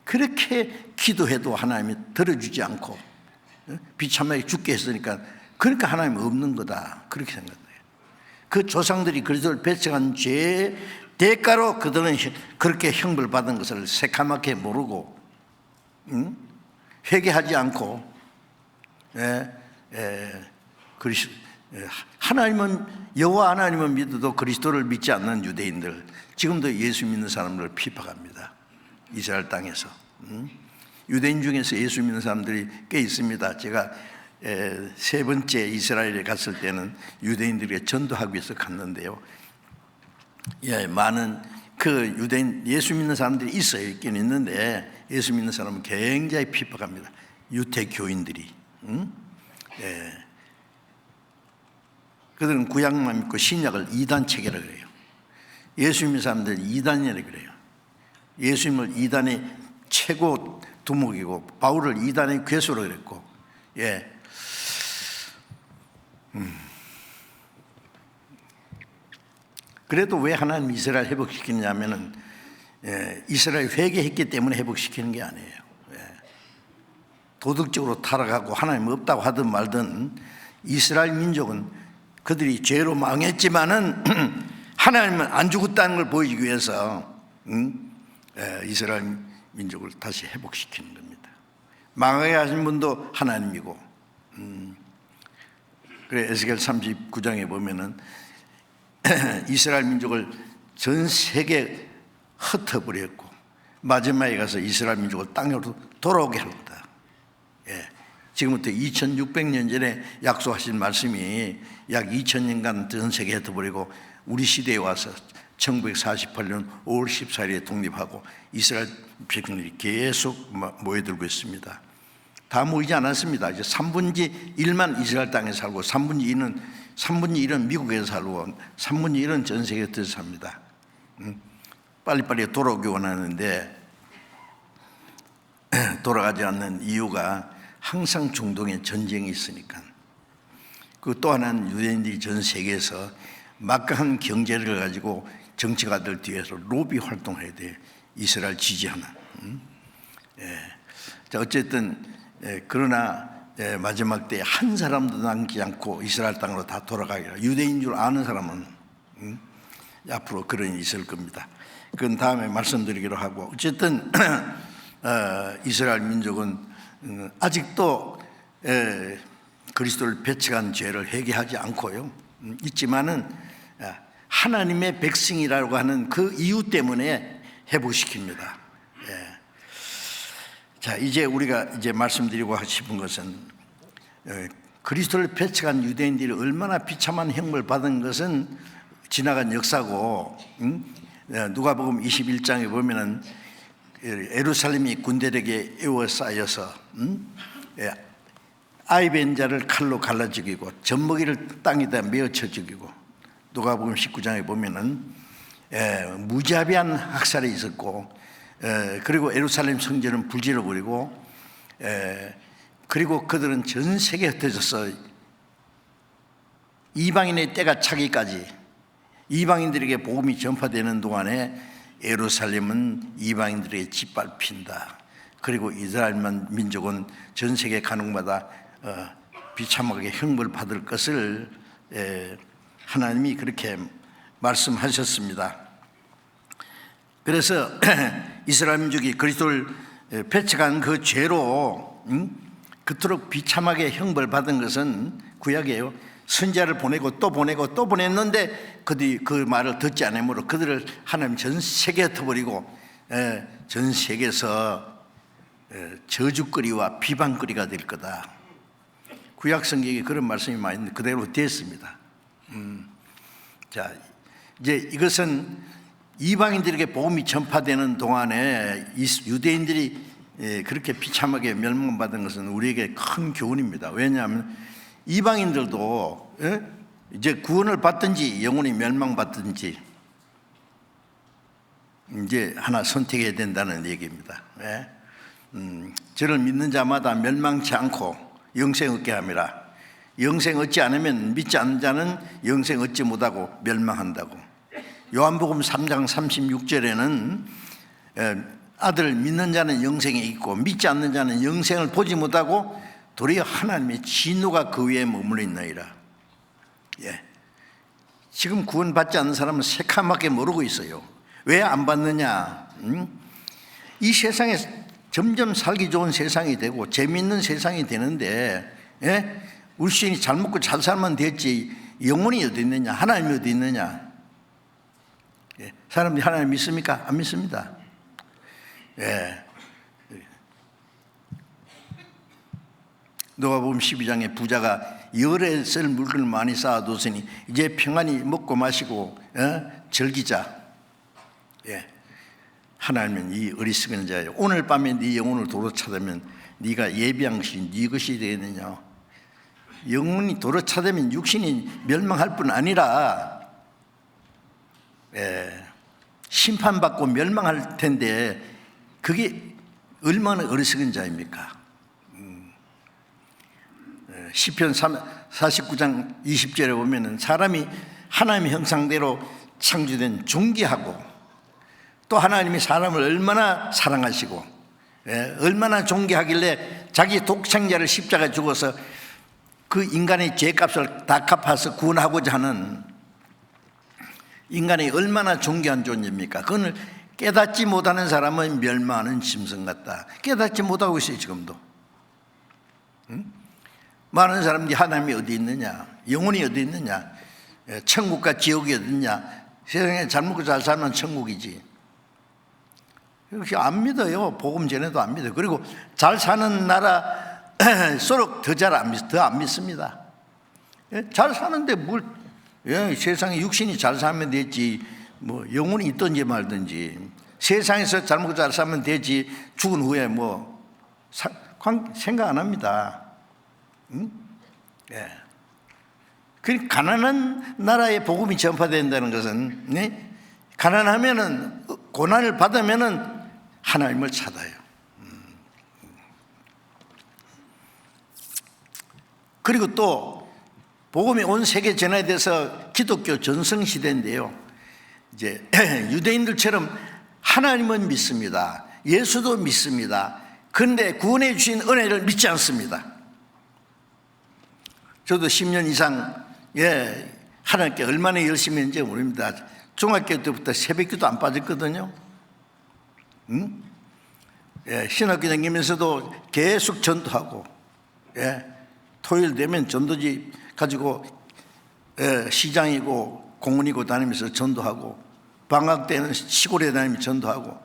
그렇게 기도해도 하나님이 들어주지 않고 비참하게 죽게 했으니까, 그러니까 하나님이 없는 거다, 그렇게 생각해요. 그 조상들이 그리스도를 배척한 죄의 대가로 그들은 그렇게 형벌 받은 것을 새카맣게 모르고 회개하지 않고, 하나님은, 여호와 하나님은 믿어도 그리스도를 믿지 않는 유대인들, 지금도 예수 믿는 사람들을 핍박합니다. 이스라엘 땅에서. 유대인 중에서 예수 믿는 사람들이 꽤 있습니다. 제가 세 번째 이스라엘에 갔을 때는 유대인들에게 전도하기 위해서 갔는데요, 많은 그 유대인 예수 믿는 사람들이 있긴 있는데, 예수 믿는 사람은 굉장히 핍박합니다. 유태교인들이. 그들은 구약만 믿고 신약을 이단 체계라 그래요. 예수 믿는 사람들은 이단이라 그래요. 예수님을 이단의 최고 두목이고 바울을 이단의 괴수로 그랬고, 그래도 왜 하나님 이스라엘 회복시키느냐면은, 이스라엘 회개했기 때문에 회복시키는 게 아니에요. 도덕적으로 타락하고 하나님 없다고 하든 말든 이스라엘 민족은 그들이 죄로 망했지만은 하나님은 안 죽었다는 걸 보여주기 위해서 이스라엘 민족을 다시 회복시키는 겁니다. 망하게 하신 분도 하나님이고. 그래, 에스겔 39장에 보면은 이스라엘 민족을 전 세계에 흩어버렸고 마지막에 가서 이스라엘 민족을 땅으로 돌아오게 할 거다. 지금부터 2600년 전에 약속하신 말씀이 약 2000년간 전 세계에 흩어버리고 우리 시대에 와서 1948년 5월 14일에 독립하고 이스라엘 백성들이 계속 모여들고 있습니다. 다 모이지 않았습니다. 이제 3분의 1만 이스라엘 땅에 살고 3분의 1은 미국에서 살고 3분의 1은 전 세계에 들어 삽니다. 빨리빨리 돌아오기 원하는데 돌아가지 않는 이유가 항상 중동에 전쟁이 있으니까. 그 또 하나는 유대인들이 전 세계에서 막강한 경제를 가지고 정치가들 뒤에서 로비 활동을 해야 돼요. 이스라엘 지지하는. 자, 어쨌든 그러나 마지막 때 한 사람도 남지 않고 이스라엘 땅으로 다 돌아가기로, 유대인 줄 아는 사람은 앞으로 그런 일이 있을 겁니다. 그건 다음에 말씀드리기로 하고, 어쨌든 이스라엘 민족은 아직도 그리스도를 배척한 죄를 회개하지 않고요 있지만은 하나님의 백성이라고 하는 그 이유 때문에 회복시킵니다. 자, 이제 우리가 이제 말씀드리고 싶은 것은 그리스도를 배척한 유대인들이 얼마나 비참한 형벌을 받은 것은 지나간 역사고, 누가복음 21장에 보면은 예루살렘이 군대에게 에워싸여서 아이 뵌 자를 칼로 갈라 죽이고 젖먹이를 땅에다 메어쳐 죽이고, 누가복음 19장에 보면은 무자비한 학살이 있었고, 그리고 예루살렘 성전은 불질러 버리고, 그리고 그들은 전 세계에 흩어져서 이방인의 때가 차기까지 이방인들에게 복음이 전파되는 동안에 예루살렘은 이방인들에게 짓밟힌다. 그리고 이스라엘 민족은 전 세계 간혹마다 비참하게 형벌 받을 것을 하나님이 그렇게 말씀하셨습니다. 그래서 이스라엘 민족이 그리스도를 배척한 그 죄로 그토록 비참하게 형벌 받은 것은 구약이에요. 선지자를 보내고 또 보내고 또 보냈는데 그들이 그 말을 듣지 않으므로 그들을 하나님 전 세계에 흩어버리고 전 세계에서 저주거리와 비방거리가 될 거다. 구약 성경에 그런 말씀이 많이 있는데 그대로 됐습니다. 자, 이제 이것은 이방인들에게 복음이 전파되는 동안에 유대인들이 그렇게 비참하게 멸망받은 것은 우리에게 큰 교훈입니다. 왜냐하면 이방인들도 이제 구원을 받든지 영원히 멸망받든지 이제 하나 선택해야 된다는 얘기입니다. 저를 믿는 자마다 멸망치 않고 영생 얻게 함이라. 영생 얻지 않으면 믿지 않는 자는 영생 얻지 못하고 멸망한다고. 요한복음 3장 36절에는 아들 믿는 자는 영생이 있고 믿지 않는 자는 영생을 보지 못하고 도리어 하나님의 진노가 그 위에 머물러 있나이다. 지금 구원받지 않는 사람은 새카맣게 모르고 있어요. 왜 안 받느냐? 이 세상에 점점 살기 좋은 세상이 되고 재미있는 세상이 되는데 우리 시인이 잘 먹고 잘 살면 됐지 영혼이 어디 있느냐? 하나님이 어디 있느냐? 사람들이 하나님 믿습니까? 안 믿습니다. 누가복음 12장에 부자가 열에 쓸 물건을 많이 쌓아뒀으니 이제 평안히 먹고 마시고 즐기자. 하나님은 이 어리석은 자여 오늘 밤에 네 영혼을 도로 찾으면 네가 예비한 것이 네 것이 되겠느냐. 영혼이 도로 찾으면 육신이 멸망할 뿐 아니라 심판받고 멸망할 텐데 그게 얼마나 어리석은 자입니까? 시편 49장 20절에 보면은 사람이 하나님의 형상대로 창조된 존귀하고 또 하나님이 사람을 얼마나 사랑하시고 얼마나 존귀하길래 자기 독생자를 십자가에 죽어서 그 인간의 죄값을 다 갚아서 구원하고자 하는 인간이 얼마나 존귀한 존재입니까? 그걸 깨닫지 못하는 사람은 멸망하는 짐승 같다. 깨닫지 못하고 있어요 지금도. 많은 사람들이 하나님이 어디 있느냐, 영혼이 어디 있느냐, 천국과 지옥이 어디 있느냐, 세상에 잘 먹고 잘 살면 천국이지. 이렇게 안 믿어요. 복음 전에도 안 믿어요. 그리고 잘 사는 나라수록 더 안 믿습니다. 잘 사는데 뭘 세상에 육신이 잘 살면 되지 뭐 영혼이 있든지 말든지 세상에서 잘 먹고 잘 살면 되지 죽은 후에 뭐 생각 안 합니다. 그 가난한 나라에 복음이 전파된다는 것은 가난하면은 고난을 받으면은 하나님을 찾아요. 그리고 또 복음이 온 세계 전해돼서 기독교 전성 시대인데요. 이제 유대인들처럼 하나님은 믿습니다. 예수도 믿습니다. 그런데 구원해 주신 은혜를 믿지 않습니다. 저도 10년 이상 하나님께 얼마나 열심히 했는지 모릅니다. 중학교 때부터 새벽기도 안 빠졌거든요. 신학교 다니면서도 계속 전도하고 토요일 되면 전도지 가지고 시장이고 공원이고 다니면서 전도하고 방학 때는 시골에 다니면서 전도하고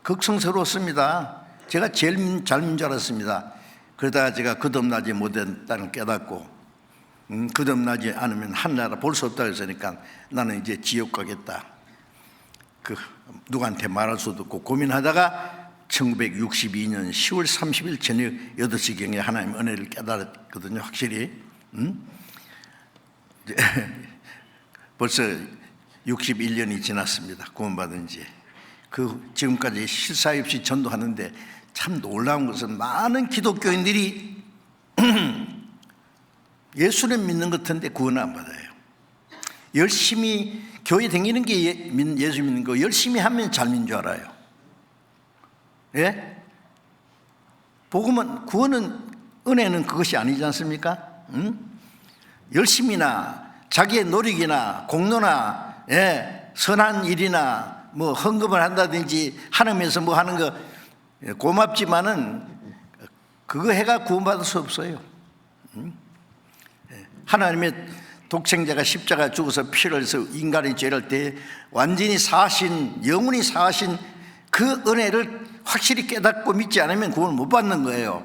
극성스러웠습니다. 제가 제일 잘 믿는 줄 알았습니다. 그러다가 제가 거듭나지 못했다는 깨닫고 거듭나지 않으면 하늘나라 볼 수 없다고 했으니까 나는 이제 지옥 가겠다. 누구한테 말할 수도 없고 고민하다가 1962년 10월 30일 저녁 8시경에 하나님 은혜를 깨달았거든요. 확실히 벌써 61년이 지났습니다. 구원받은 지. 지금까지 실사이 없이 전도하는데 참 놀라운 것은 많은 기독교인들이 예수를 믿는 것 같은데 구원을 안 받아요. 열심히 교회 다니는 게 예수 믿는 거, 열심히 하면 잘 믿는 줄 알아요. 예? 복음은, 구원은, 은혜는 그것이 아니지 않습니까? 열심히나 자기의 노력이나 공로나, 예, 선한 일이나 뭐 헌금을 한다든지 하나님에서 뭐 하는 거 고맙지만은 그거 해가 구원받을 수 없어요. 하나님의 독생자가 십자가 죽어서 피를 흘려서 인간의 죄를 대 완전히 사하신, 영원히 사하신 그 은혜를 확실히 깨닫고 믿지 않으면 구원을 못 받는 거예요.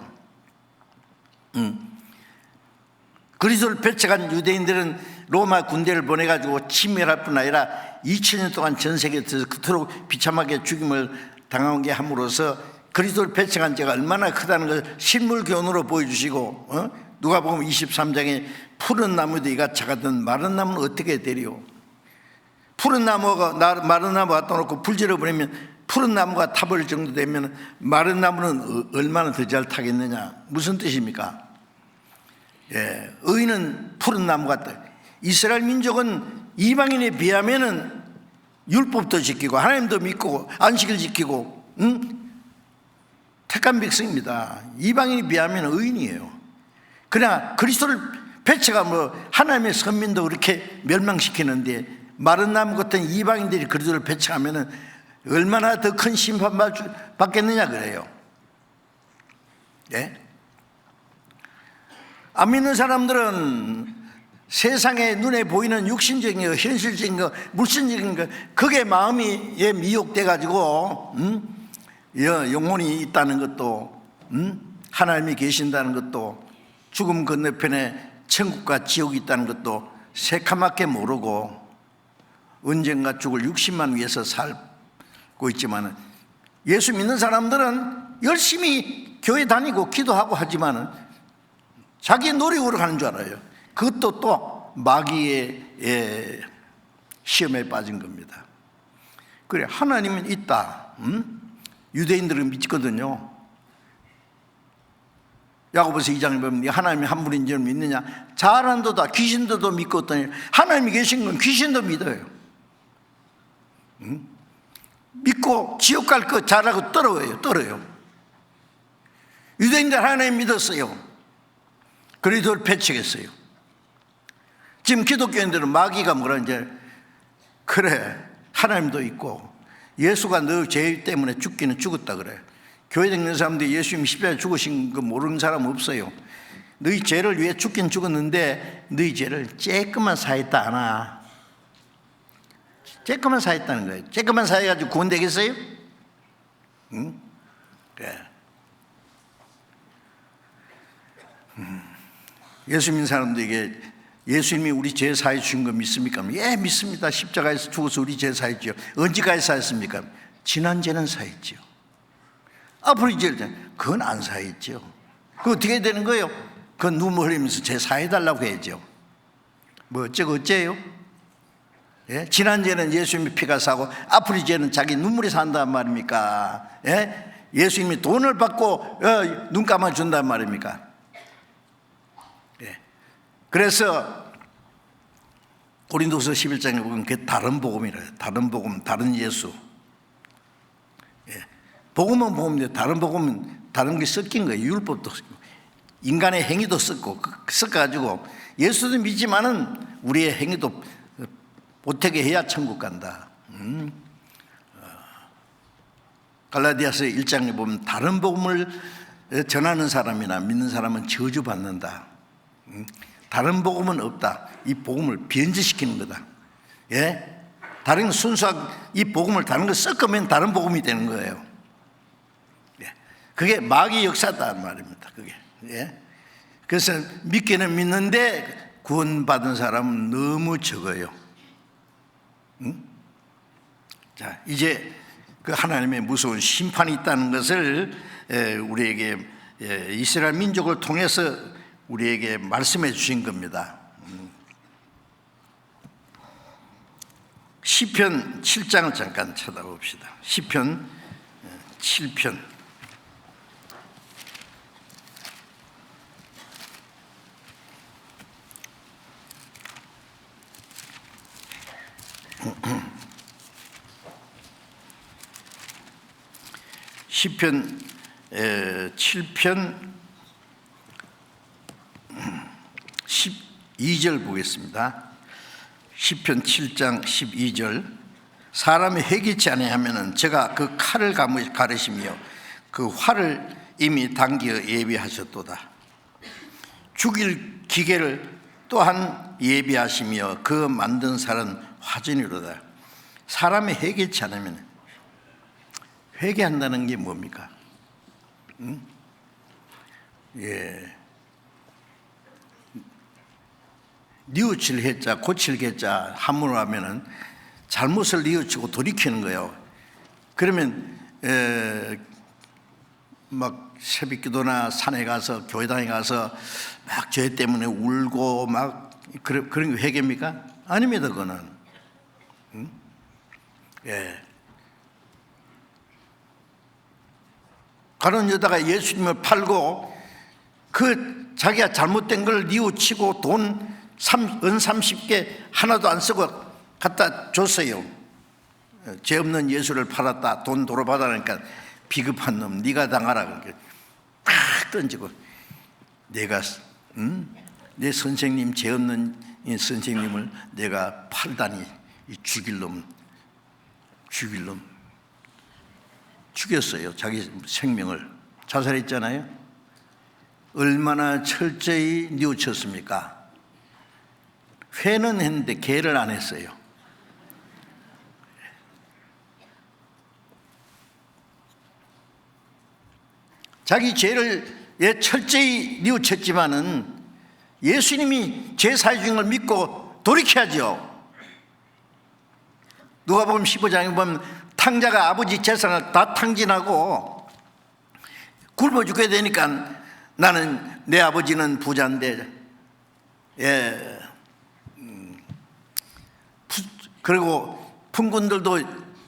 그리스도를 배척한 유대인들은 로마 군대를 보내가지고 침멸할 뿐 아니라 2000년 동안 전 세계에서 그토록 비참하게 죽임을 당한 게 함으로써 그리스도를 배척한 죄가 얼마나 크다는 것을 실물교훈으로 보여주시고, 누가복음 23장에 푸른 나무도 이가 작았던 마른 나무는 어떻게 되리요? 푸른 나무가 마른 나무 갖다 놓고 불질러 버리면 푸른 나무가 타버릴 정도 되면 마른 나무는 얼마나 더 잘 타겠느냐? 무슨 뜻입니까? 예, 의인은 푸른 나무 같다. 이스라엘 민족은 이방인에 비하면은 율법도 지키고 하나님도 믿고 안식을 지키고 택한 백성입니다. 이방인에 비하면 의인이에요. 그러나 그리스도를 배척하면 뭐 하나님의 선민도 그렇게 멸망시키는데 마른 나무 같은 이방인들이 그리스도를 배척하면 얼마나 더 큰 심판 받겠느냐 그래요. 예? 안 믿는 사람들은 세상에 눈에 보이는 육신적인 거, 현실적인 거, 물질적인 거, 그게 마음이 미혹돼 가지고 영혼이 있다는 것도, 하나님이 계신다는 것도, 죽음 건너편에 천국과 지옥이 있다는 것도 새카맣게 모르고 언젠가 죽을 육신만 위해서 살고 있지만, 예수 믿는 사람들은 열심히 교회 다니고 기도하고 하지만 자기 노력으로 가는 줄 알아요. 그것도 또 마귀의 시험에 빠진 겁니다. 그래, 하나님은 있다. 유대인들은 믿거든요. 야고보서 2장에 보면 하나님이 한 분인 줄 믿느냐? 자란도다. 귀신들도 믿고 어떠냐? 하나님이 계신 건 귀신도 믿어요. 믿고 지옥 갈 거 잘하고 떨어요. 유대인들 하나님 믿었어요. 그리스도를 배척했어요. 지금 기독교인들은 마귀가 뭐라 이제, 그래, 하나님도 있고 예수가 너 죄 때문에 죽기는 죽었다 그래. 교회 다니는 사람들이 예수님 십자가에 죽으신 거 모르는 사람 없어요. 너희 죄를 위해 죽긴 죽었는데 너희 죄를 조금만 사했다 하나. 조금만 사했다는 거예요. 조금만 사해가지고 구원 되겠어요? 응? 그래. 예수 믿는 사람들에게 예수님이 우리 죄 사해 주신 거 믿습니까? 예, 믿습니다. 십자가에서 죽어서 우리 죄 사했죠. 언제까지 사했습니까? 지난 죄는 사했죠. 앞으로 죄, 그건 안 사했죠. 그거 어떻게 되는 거예요? 그건 눈물 흘리면서 죄 사해달라고 해야죠. 뭐 어째요? 예? 지난 죄는 예수님의 피가 사고 앞으로 죄는 자기 눈물이 산단 말입니까? 예? 예수님이 돈을 받고 눈 감아준단 말입니까? 예. 그래서 고린도서 11장에 보면 그게 다른 복음이래요. 다른 복음, 다른 예수. 예. 복음은 복음인데 다른 복음은 다른 게 섞인 거예요. 율법도 섞이고 인간의 행위도 섞어가지고 예수도 믿지만은 우리의 행위도 보태게 해야 천국 간다. 갈라디아서 1장에 보면 다른 복음을 전하는 사람이나 믿는 사람은 저주받는다. 다른 복음은 없다. 이 복음을 변질시키는 거다. 예? 다른 순수한 이 복음을 다른 거 섞으면 다른 복음이 되는 거예요. 예. 그게 마귀 역사다 말입니다. 그게. 예? 그래서 믿기는 믿는데 구원받은 사람은 너무 적어요. 자, 이제 그 하나님의 무서운 심판이 있다는 것을 우리에게 이스라엘 민족을 통해서 우리에게 말씀해 주신 겁니다. 시편 7장을 잠깐 쳐다봅시다. 시편 7편. 시편 7편 12절 보겠습니다. 시편 7장 12절. 사람이 회개치 아니하면은 제가 그 칼을 가르시며 그 활을 이미 당겨 예비하셨도다. 죽일 기계를 또한 예비하시며 그 만든 살은 화전이로다. 사람이 회개치 않으면, 회개한다는 게 뭡니까? 뉘우칠 해자, 고칠 개자 함으로 하면은 잘못을 뉘우치고 돌이키는 거예요. 그러면 막 새벽기도나 산에 가서 교회당에 가서 막 죄 때문에 울고 막 그런 게 회개입니까? 아닙니다. 그거는 가론 여자가 예수님을 팔고 그 자기가 잘못된 걸 뉘우치고 돈 은 30개 하나도 안 쓰고 갖다 줬어요. 죄 없는 예수를 팔았다, 돈 도로 받아라니까 비겁한 놈, 네가 당하라 그렇게 팍 던지고, 내가 내 선생님, 죄 없는 이 선생님을 내가 팔다니, 이 죽일 놈 죽였어요. 자기 생명을 자살했잖아요. 얼마나 철저히 뉘우쳤습니까? 회는 했는데 개를 안 했어요. 자기 죄를 철저히 뉘우쳤지만은 예수님이 죄 사해 주신 걸 믿고 돌이켜야죠. 누가복음 15장에 보면 탕자가 아버지 재산을 다 탕진하고 굶어 죽게 되니까, 나는 내 아버지는 부자인데 그리고 품꾼들도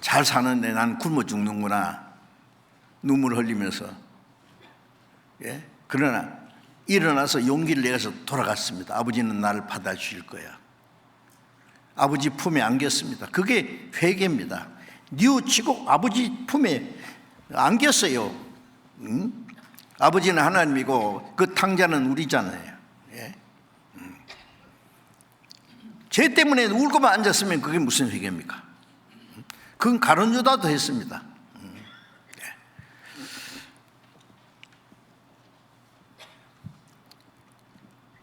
잘 사는데 난 굶어 죽는구나, 눈물 흘리면서. 그러나 일어나서 용기를 내서 돌아갔습니다. 아버지는 나를 받아주실 거야. 아버지 품에 안겼습니다. 그게 회개입니다. 뉘우치고 아버지 품에 안겼어요. 아버지는 하나님이고 그 탕자는 우리잖아요. 죄 때문에 울고만 앉았으면 그게 무슨 회개입니까? 그건 가룟 유다도 했습니다.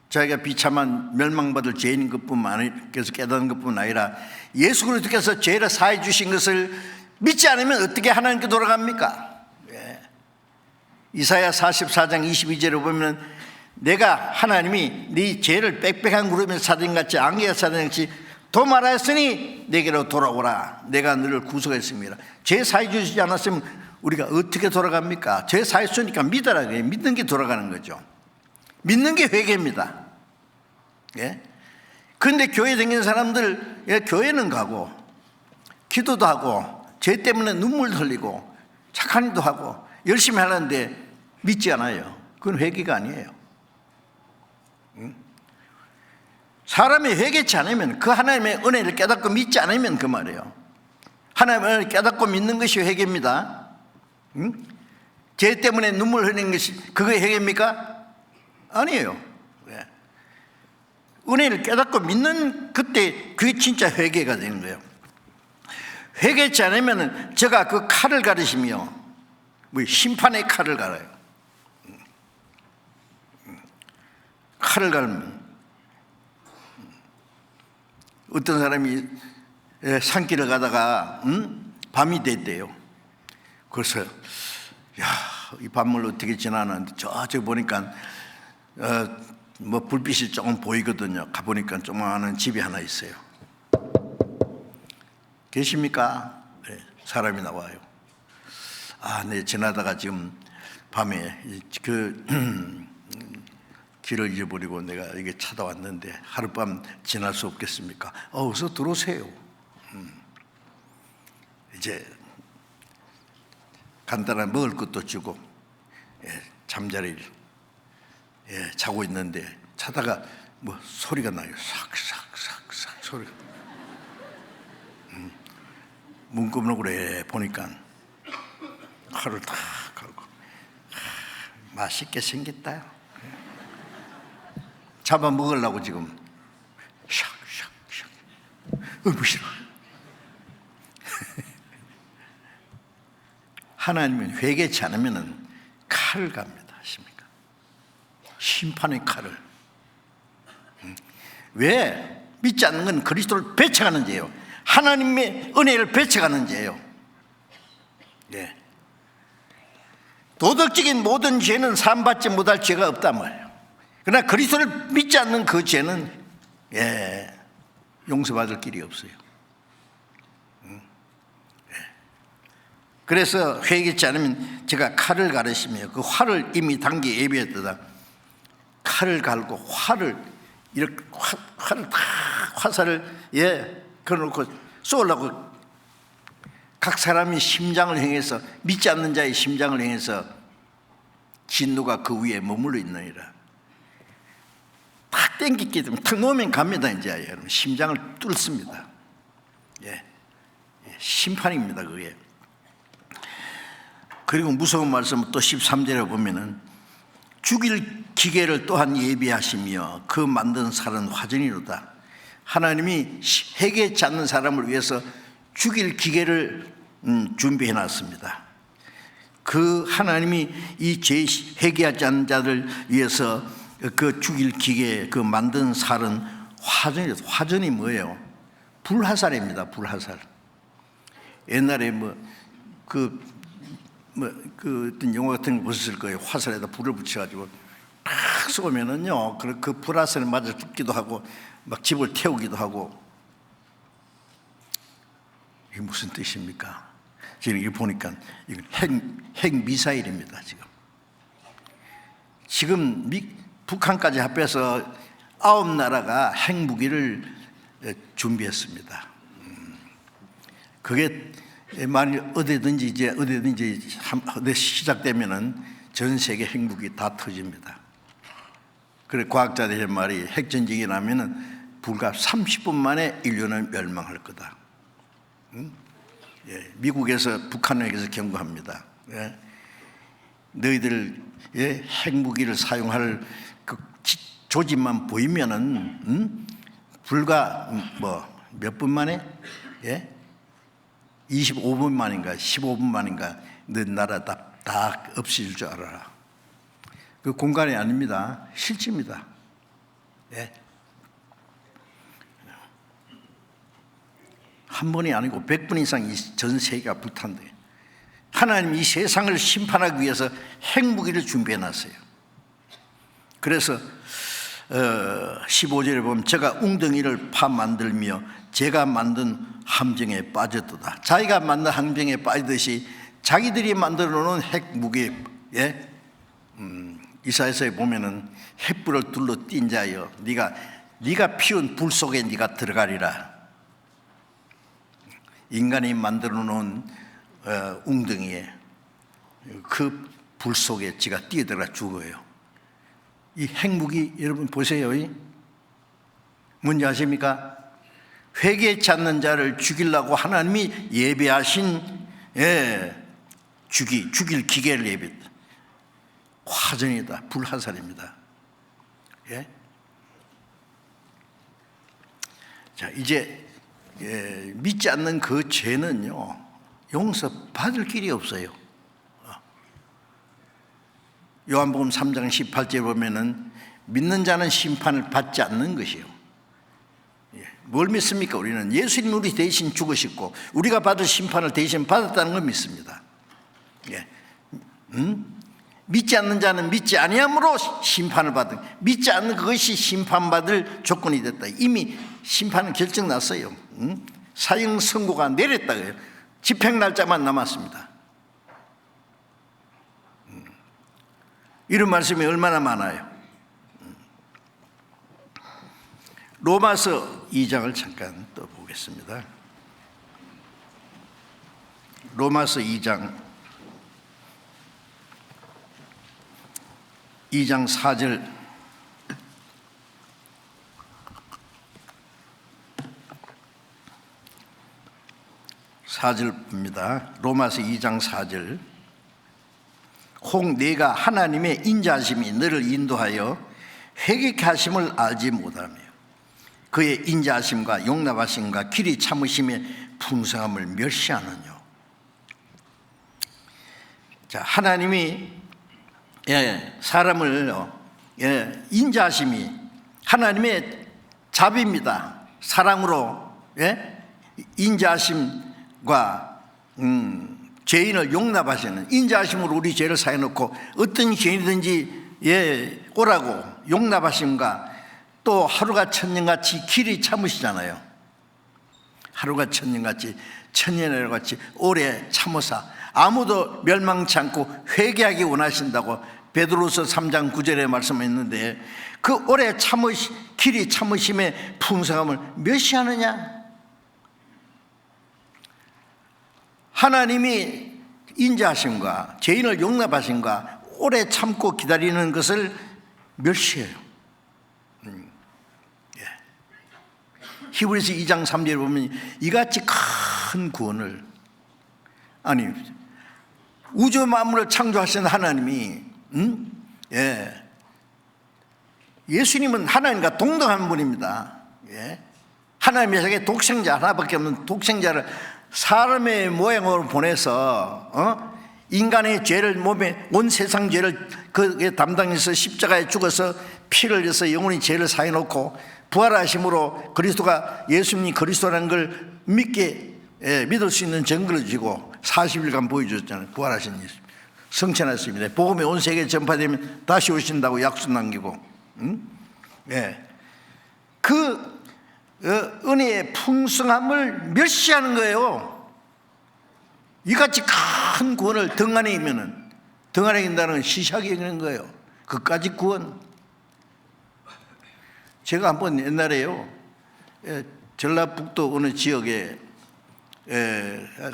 자기가 비참한 멸망받을 죄인인 것뿐만 깨닫는 것뿐 아니라 예수 그리스도께서 죄를 사해 주신 것을 믿지 않으면 어떻게 하나님께 돌아갑니까? 이사야 44장 22절에 보면, 내가 하나님이 네 죄를 빽빽한 구름에 사든같이 안개가 사든같이 도말하였으니 내게로 돌아오라. 내가 너를 구속했습니다. 죄 사해 주시지 않았으면 우리가 어떻게 돌아갑니까? 죄 사해 주니까 믿어라. 믿는 게 돌아가는 거죠. 믿는 게 회개입니다. 그런데 교회 다니는 사람들, 교회는 가고 기도도 하고 죄 때문에 눈물 흘리고 착한 일도 하고 열심히 하는데 믿지 않아요. 그건 회개가 아니에요. 사람이 회개치 않으면, 그 하나님의 은혜를 깨닫고 믿지 않으면 그 말이에요. 하나님의 은혜를 깨닫고 믿는 것이 회개입니다. 죄 때문에 눈물 흘리는 것이 그게 회개입니까? 아니에요. 은혜를 깨닫고 믿는 그때 그게 진짜 회개가 되는 거예요. 회개치 않으면 제가 그 칼을 가르시며, 심판의 칼을 갈아요. 칼을 갈면 어떤 사람이 산길을 가다가 밤이 됐대요. 그래서 이 밤을 어떻게 지나는데 저쪽 보니까 뭐 불빛이 조금 보이거든요. 가보니까 조그마한 집이 하나 있어요. 계십니까? 네, 사람이 나와요. 네, 지나다가 지금 밤에 그 길을 잃어버리고 내가 이게 찾아왔는데 하룻밤 지날 수 없겠습니까? 어서 들어오세요. 이제 간단한 먹을 것도 주고 잠자리를 자고 있는데 자다가 뭐 소리가 나요. 삭삭삭삭 소리가. 문구문구래 보니까 칼을 다 갈고 맛있게 생겼다. 잡아 먹으려고 지금 샥샥샥 어이구 싫어. 하나님은 회개치 않으면 칼을 갑니다. 아십니까? 심판의 칼을. 왜? 믿지 않는 건 그리스도를 배척하는 죄예요. 하나님의 은혜를 배척하는 죄예요. 예. 도덕적인 모든 죄는 사함받지 못할 죄가 없단 말이에요. 그러나 그리스도를 믿지 않는 그 죄는 용서받을 길이 없어요. 그래서 회개치 않으면 제가 칼을 가르치며 그 활을 이미 당기 예비했다. 칼을 갈고 활을 이렇게 활을 다 화살을 그어놓고 쏘려고 각 사람이 심장을 향해서 믿지 않는 자의 심장을 향해서 진노가 그 위에 머물러 있느니라. 탁 땡기기 때문에 탁 놓으면 갑니다. 이제 여러분 심장을 뚫습니다. 심판입니다. 그게. 그리고 무서운 말씀 또 13절에 보면은 죽일 기계를 또한 예비하시며 그 만든 살은 화전이로다. 하나님이 회개치 않는 사람을 위해서 죽일 기계를 준비해 놨습니다. 그 하나님이 이 죄 회개하지 않는 자들 위해서 그 죽일 기계 그 만든 살은 화전이로다. 화전이 뭐예요? 불화살입니다. 불화살. 옛날에 그 어떤 영화 같은 거 보셨을 거예요. 화살에다 불을 붙여가지고 탁 쏘면은요, 그 불화살에 맞아 죽기도 하고, 막 집을 태우기도 하고. 이게 무슨 뜻입니까? 지금 이거 보니까 이건 핵 미사일입니다. 지금 북한까지 합해서 9나라가 핵무기를 준비했습니다. 그게 만일 어디든지 시작되면은 전 세계 핵무기 다 터집니다. 그래 과학자들의 말이 핵전쟁이 나면은 불과 30분 만에 인류는 멸망할 거다. 미국에서 북한에게서 경고합니다. 너희들 핵무기를 사용할 그 조짐만 보이면은 불과 몇 분 만에 25분 만인가 15분 만인가 너 나라 다 없어질 줄 알아라. 그 공간이 아닙니다. 실제입니다. 한 번이 아니고 100번 이상 전 세계가 불탄대. 하나님 이 세상을 심판하기 위해서 핵무기를 준비해 놨어요. 그래서 15절에 보면 제가 웅덩이를 파 만들며 제가 만든 함정에 빠졌도다. 자기가 만든 함정에 빠지듯이 자기들이 만들어 놓은 핵무기, 이사야서에 보면은 횃불을 둘러 띈 자여 네가 피운 불 속에 네가 들어가리라. 인간이 만들어 놓은 웅덩이에 그 불 속에 지가 뛰어들어가 죽어요. 이 핵무기 여러분 보세요. 뭔지 아십니까? 회개치 않는 자를 죽이려고 하나님이 예비하신 죽일 기계를 예비했다. 화전이다. 불화살입니다. 자, 이제 믿지 않는 그 죄는요 용서받을 길이 없어요. 요한복음 3장 18절에 보면은 믿는 자는 심판을 받지 않는 것이요. 뭘 믿습니까? 우리는 예수님 우리 대신 죽으셨고 우리가 받을 심판을 대신 받았다는 걸 믿습니다. 믿지 않는 자는 믿지 아니함으로 심판을 받은, 믿지 않는 그것이 심판받을 조건이 됐다. 이미 심판은 결정났어요. 사형 선고가 내렸다고요. 집행 날짜만 남았습니다. 이런 말씀이 얼마나 많아요. 로마서 2장을 잠깐 또 보겠습니다. 로마서 2장 4절 4절 봅니다. 로마서 2장 4절. 혹 네가 하나님의 인자하심이 너를 인도하여 회개케 하심을 알지 못하며 그의 인자하심과 용납하심과 길이 참으심의 풍성함을 멸시하느뇨. 자, 하나님이 사람을 인자하심이 하나님의 자비입니다. 사랑으로 인자하심과 죄인을 용납하시는, 인자하심으로 우리 죄를 사해놓고 어떤 죄인이든지 오라고 용납하심과 또 하루가 천년같이 길이 참으시잖아요. 하루가 천년같이 천년이라고 같이 오래 참으사 아무도 멸망치 않고 회개하기 원하신다고 베드로서 3장 9절에 말씀했는데, 그 오래 길이 참으심의 풍성함을 멸시하느냐? 하나님이 인자하심과 죄인을 용납하심과 오래 참고 기다리는 것을 멸시해요. 히브리서 2장 3절에 보면 이같이 큰 구원을, 아니 우주 만물을 창조하신 하나님이 예수님은 하나님과 동등한 분입니다. 하나님의 세계 독생자 하나밖에 없는 독생자를 사람의 모양으로 보내서 인간의 죄를 몸에 온 세상 죄를 그에 담당해서 십자가에 죽어서 피를 흘려서 영원히 죄를 사해놓고 부활하심으로 그리스도가 예수님이 그리스도라는 걸 믿을 수 있는 증거를 주고 40일간 보여주셨잖아요. 부활하신 예수 성천하십니다. 복음이 온 세계에 전파되면 다시 오신다고 약속 남기고 그 은혜의 풍성함을 멸시하는 거예요. 이같이 큰 구원을 등한히 이기면은, 등한히 이긴다는 건 시시하게 이기는 거예요. 그까지 구원. 제가 한번 옛날에요, 전라북도 어느 지역에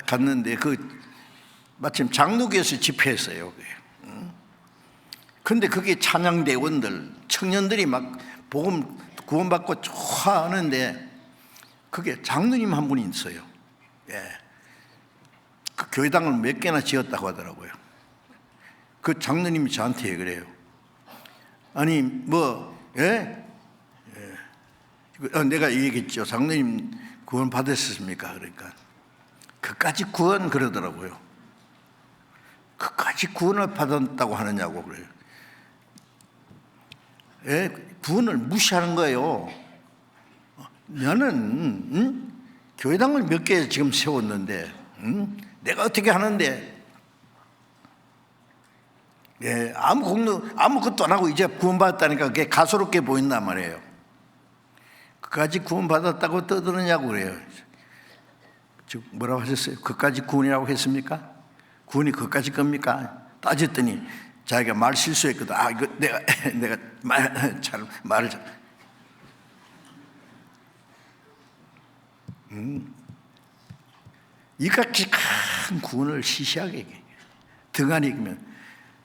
갔는데 마침 장로교에서 집회했어요. 근데 그게 찬양대원들, 청년들이 막 복음 구원받고 좋아하는데 그게 장로님 한 분이 있어요. 그 교회당을 몇 개나 지었다고 하더라고요. 그 장로님이 저한테 그래요. 아니 내가 얘기했죠. 장로님 구원 받으셨습니까? 그러니까 그까지 구원 그러더라고요. 그까지 구원을 받았다고 하느냐고 그래요. 구원을 무시하는 거예요. 나는 교회당을 몇 개 지금 세웠는데 내가 어떻게 하는데 아무것도 안 하고 이제 구원받았다니까 그게 가소롭게 보인단 말이에요. 그까지 구원받았다고 떠드느냐고 그래요. 즉 뭐라고 하셨어요? 그까지 구원이라고 했습니까? 구원이 그까지 겁니까? 따졌더니 자기가 말 실수했거든. 이거 내가 말을 잘. 이같이 큰 구원을 시시하게 얘기해요. 등한히 이기면,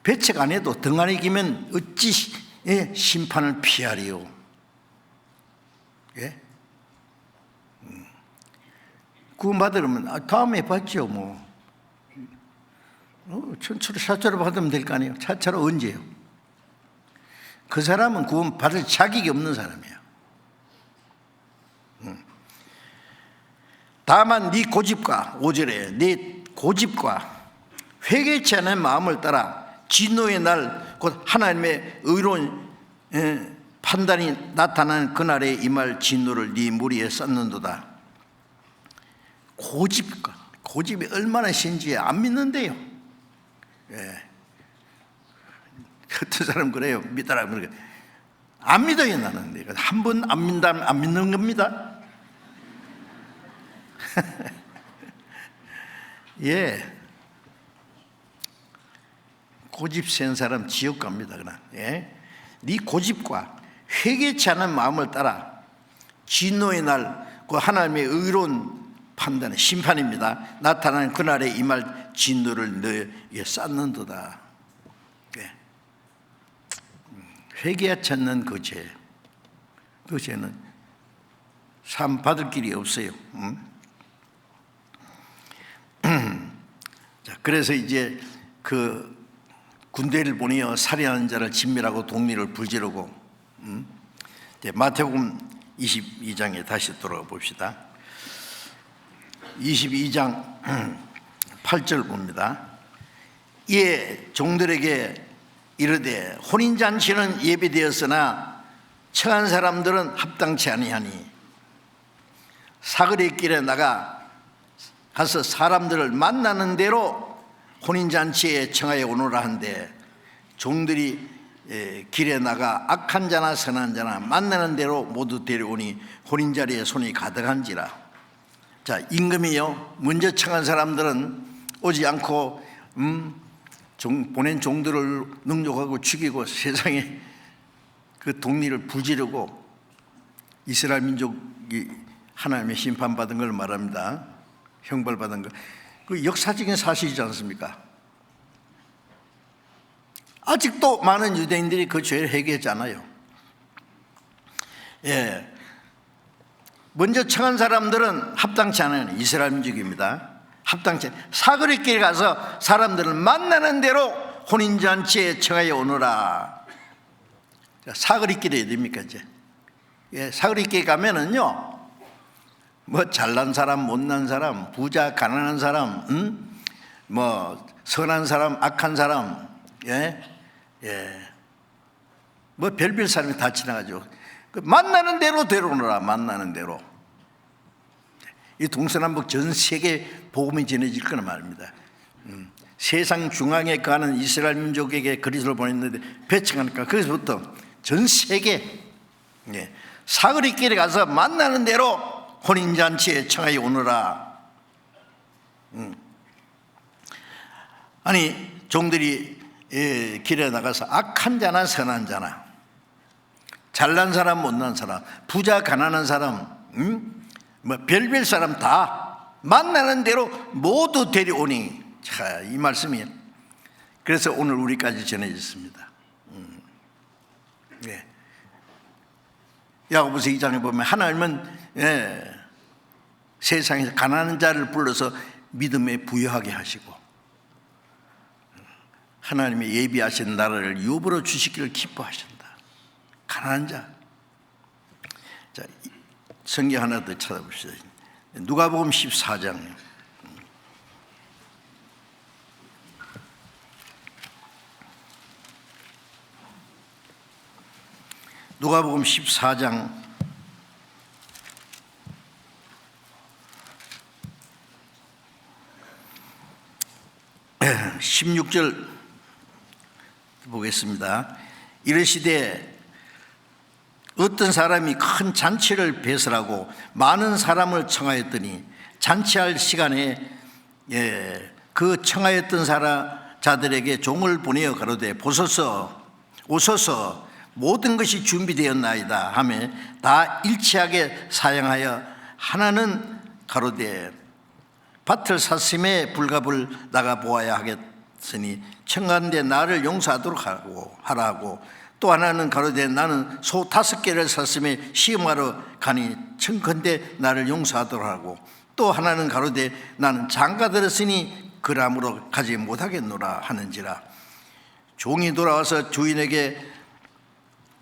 배척 안 해도 등한히 이기면 어찌 심판을 피하리요. 구원받으려면 다음에 받죠 뭐. 천천히 차차로 받으면 될 거 아니에요. 차차로 언제요? 그 사람은 구원 받을 자격이 없는 사람이에요. 다만 네 고집과 5절에 네 고집과 회개치 않은 마음을 따라 진노의 날 곧 하나님의 의로운 판단이 나타나는 그날에 임할 진노를 네 무리에 쌓는도다. 고집이 얼마나 신지해. 안 믿는데요. 어떤 사람 그래요. 믿어라. 안 믿어요. 나는 한 번 안 믿다면 안 믿는 겁니다. 고집 센 사람 지옥 갑니다. 그냥 네 고집과 회개치 않은 마음을 따라 진노의 날 그 하나님의 의로운 판단은 심판입니다. 나타나는 그날에 임할 진노를 너에게 쌓는도다. 회개하지 않는 그 죄는 상 받을 길이 없어요. 그래서 이제 그 군대를 보내어 살인하는 자를 진멸하고 독리를 불지르고. 마태복음 22장에 다시 돌아가 봅시다. 22장 8절 봅니다. 이에 종들에게 이르되 혼인잔치는 예비되었으나 청한 사람들은 합당치 아니하니 사거리 길에 나가 가서 사람들을 만나는 대로 혼인잔치에 청하여 오너라 한데 종들이 길에 나가 악한 자나 선한 자나 만나는 대로 모두 데려오니 혼인자리에 손이 가득한지라. 자, 임금이요 먼저 청한 사람들은 오지 않고 보낸 종들을 능욕하고 죽이고 세상에 그 독리를 불지르고 이스라엘 민족이 하나님의 심판받은 걸 말합니다. 형벌받은 거. 그 역사적인 사실이지 않습니까? 아직도 많은 유대인들이 그 죄를 회개하지 않아요. 먼저 청한 사람들은 합당치 않은 이스라엘 민족입니다. 합당치 사거리길에 가서 사람들을 만나는 대로 혼인잔치에 청하여 오너라. 사거리길에 어디 됩니까 이제? 사거리길에 가면은요, 뭐 잘난 사람, 못난 사람, 부자, 가난한 사람, 뭐 선한 사람, 악한 사람, 뭐 별별 사람이 다 지나가죠. 만나는 대로 데려오너라. 만나는 대로. 이 동서남북 전 세계 복음이 전해질 거란 말입니다. 세상 중앙에 가는 이스라엘 민족에게 그리스도를 보냈는데 배척하니까 거기서부터 전 세계 사거리길에 가서 만나는 대로 혼인잔치에 청하여 오너라. 아니 종들이 길에 나가서 악한 자나 선한 자나 잘난 사람 못난 사람 부자 가난한 사람 뭐 별별 사람 다 만나는 대로 모두 데려오니. 자, 이 말씀이 그래서 오늘 우리까지 전해졌습니다. 야고보서 2장에 보면 하나님은 세상에서 가난한 자를 불러서 믿음에 부여하게 하시고 하나님의 예비하신 나라를 유업으로 주시기를 기뻐하신다. 가난한 자. 자, 성경 하나 더 찾아봅시다. 누가복음 14장. 누가복음 14장 16절 보겠습니다. 이르시되 어떤 사람이 큰 잔치를 배설하고 많은 사람을 청하였더니 잔치할 시간에 그 청하였던 자들에게 종을 보내어 가로되 보소서 오소서 모든 것이 준비되었나이다 하며 다 일치하게 사양하여 하나는 가로되 밭을 샀음에 불갑을 나가 보아야 하겠으니 청하는데 나를 용서하도록 하라고 또 하나는 가로되 나는 소 5개를 샀음에 시험하러 가니 청컨대 나를 용서하도록 하고 또 하나는 가로되 나는 장가 들었으니 그람으로 가지 못하겠노라 하는지라. 종이 돌아와서 주인에게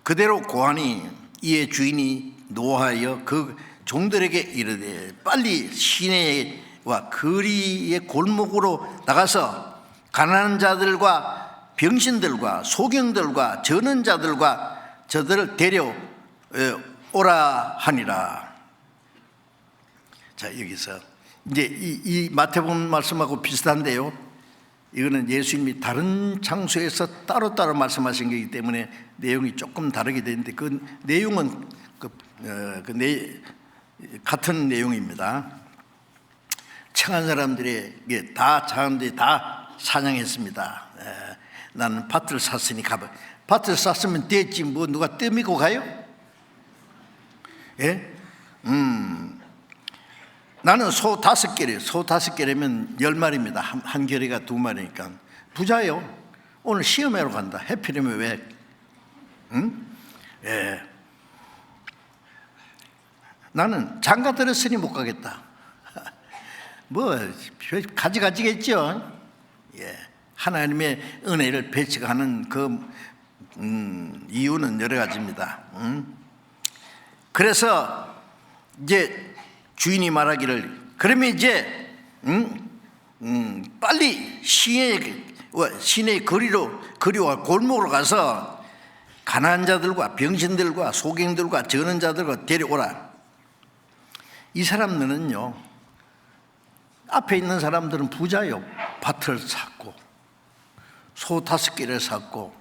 그대로 고하니 이에 주인이 노하여 그 종들에게 이르되 빨리 시내와 거리의 골목으로 나가서 가난한 자들과 병신들과 소경들과 저는 자들과 저들을 데려오라 하니라. 자, 여기서 이제 이 마태복음 말씀하고 비슷한데요, 이거는 예수님이 다른 장소에서 따로따로 말씀하신 거기 때문에 내용이 조금 다르게 되는데 그 내용은 같은 내용입니다. 청한 사람들에게 다 자는데 다 사냥했습니다. 나는 밭을 샀으니 가봐. 밭을 샀으면 됐지 뭐 누가 떼미고 가요? 나는 소 5개래요. 소 5개라면 10마리입니다. 한 결이가 2마리니까 부자요. 오늘 시험하러 간다. 해피려면 왜? 나는 장가 들었으니 못 가겠다. 뭐 가지가지겠죠. 예, 하나님의 은혜를 배척하는 그 이유는 여러 가지입니다. 그래서 이제 주인이 말하기를, 그러면 이제 빨리 시내의 거리와 골목으로 가서 가난한 자들과 병신들과 소경들과 저는 자들과 데려오라. 이 사람들은요, 앞에 있는 사람들은 부자요, 밭을 샀고 소 5개를 샀고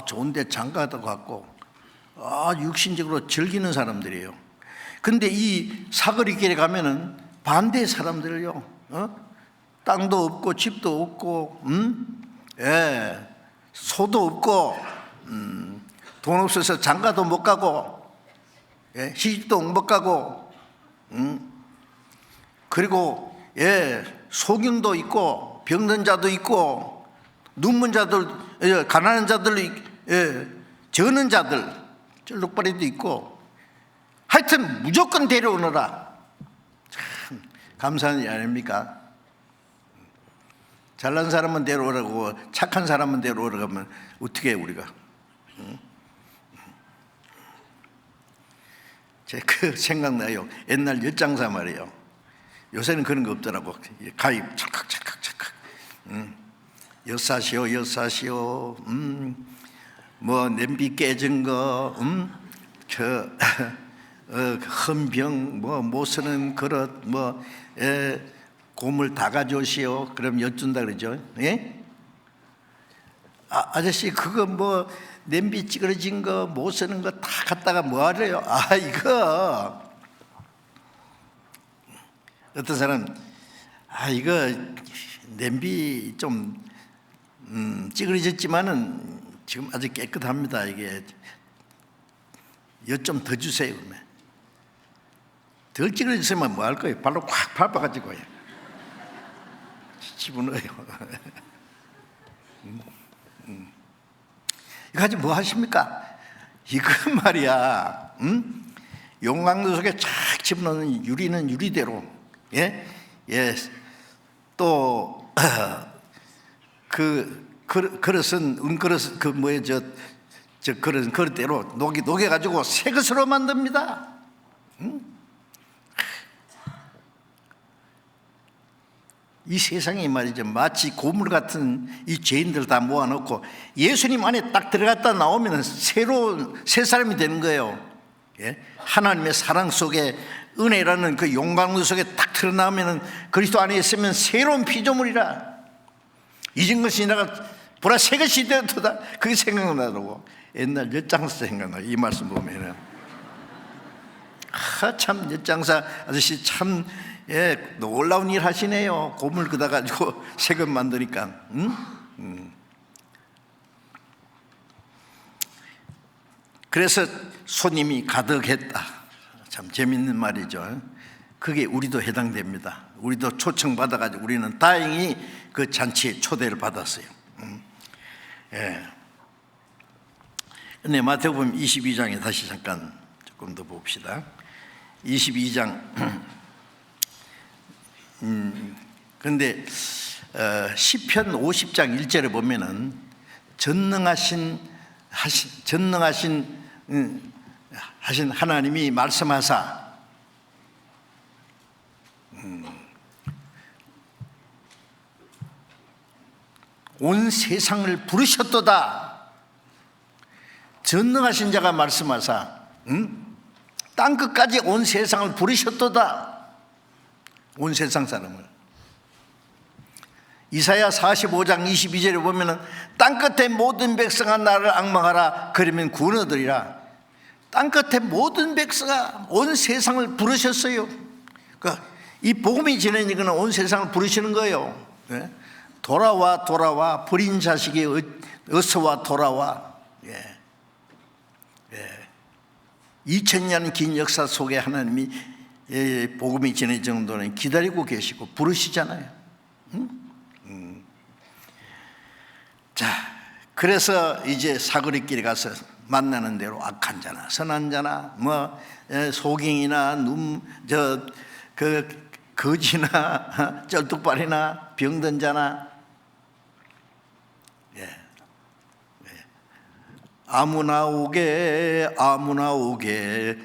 좋은데 장가도 갔고 육신적으로 즐기는 사람들이에요. 근데 이 사거리길에 가면은 반대 사람들을요, 땅도 없고 집도 없고 예, 소도 없고 돈 없어서 장가도 못 가고, 예, 시집도 못 가고, 그리고 예, 소경도 있고 병든 자도 있고 눈먼 자들, 예, 가난한 자들, 예, 저는 자들, 쩔룩바리도 있고, 하여튼 무조건 데려오너라. 참 감사한 일 아닙니까? 잘난 사람은 데려오라고, 착한 사람은 데려오라고 하면 어떻게 해요, 우리가? 제 그 생각나요. 옛날 엿장사 말이에요. 요새는 그런 거 없더라고. 가입 찰칵 엿사시오 엿사시오, 뭐 냄비 깨진 거, 헌병, 뭐 못 쓰는 그릇, 뭐 고물 다 가져오시오. 그럼 엿준다 그러죠. 예? 아저씨 그거 뭐 냄비 찌그러진 거 못 쓰는 거 다 갖다가 뭐 하래요? 이거 어떤 사람, 이거 냄비 좀 찌그러졌지만은 지금 아주 깨끗합니다. 이게 엿 좀 더 주세요. 그러면 덜 찌그러졌으면 뭐 할 거예요? 발로 콱 밟아가지고 집어넣어요. 이거 가지고 뭐 하십니까? 이거 말이야, 용광로 속에 착 집어넣는 유리는 유리대로, 예, 예, 또 그릇은 은그릇, 그 뭐에 저 그릇대로 녹여가지고 새 것으로 만듭니다. 이 세상이 말이죠, 마치 고물 같은 이 죄인들 다 모아놓고 예수님 안에 딱 들어갔다 나오면 새로운 새 사람이 되는 거예요. 예? 하나님의 사랑 속에, 은혜라는 그 용광로 속에 딱 드러나면 그리스도 안에 있으면 새로운 피조물이라. 잊은 것이 지나가 보라 새 것이 되었도다. 그게 생각나더라고. 옛날 엿장사 생각나. 이 말씀 보면은 참 엿장사 아저씨 참, 예, 놀라운 일 하시네요. 고물 그다 가지고 새것 만드니까. 그래서 손님이 가득했다. 참 재밌는 말이죠. 그게 우리도 해당됩니다. 우리도 초청받아가지고 우리는 다행히 그 잔치에 초대를 받았어요. 예. 근데 마태복음 22장에 다시 잠깐 조금 더 봅시다. 22장. 근데 시편 50장 1절에 보면은 전능하신 하나님이 말씀하사 온 세상을 부르셨도다. 전능하신 자가 말씀하사 땅 끝까지 온 세상을 부르셨도다. 온 세상 사람을. 이사야 45장 22절에 보면은 땅 끝에 모든 백성아 나를 앙망하라. 그러면 구원 얻으리라. 땅 끝에 모든 백성아, 온 세상을 부르셨어요. 그러니까 이 복음이 지내는 것은 온 세상을 부르시는 거예요. 네? 돌아와 버린 자식이 어서와 돌아와. 예. 예. 2000년 긴 역사 속에 하나님이 복음이 지낼 정도는 기다리고 계시고 부르시잖아요. 자, 그래서 이제 사거리길에 가서 만나는 대로 악한 자나 선한 자나 뭐 소경이나 거지나 쩔뚝발이나 병든 자나 아무나 오게 아무나 오게,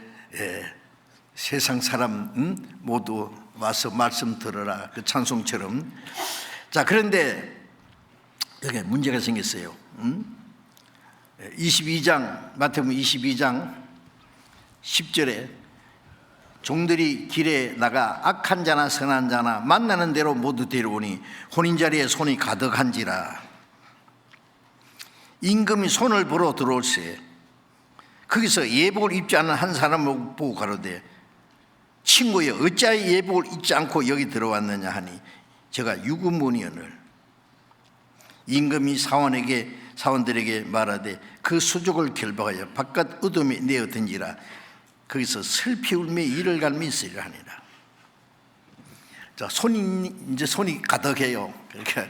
세상 사람 모두 와서 말씀 들어라, 그 찬송처럼. 자, 그런데 여기 문제가 생겼어요. 22장, 마태복음 22장 10절에 종들이 길에 나가 악한 자나 선한 자나 만나는 대로 모두 데려오니 혼인자리에 손이 가득한지라. 임금이 손을 보러 들어올세 거기서 예복을 입지 않은 한 사람을 보고 가로되 친구여 어찌하여 예복을 입지 않고 여기 들어왔느냐 하니 제가 유구문이언을. 임금이 사원들에게 말하되 그 수족을 결박하여 바깥 어둠에 내어 던지라. 거기서 슬피 울며 이를 갈미 있으리라 하니라. 자, 손이 가득해요. 그러니까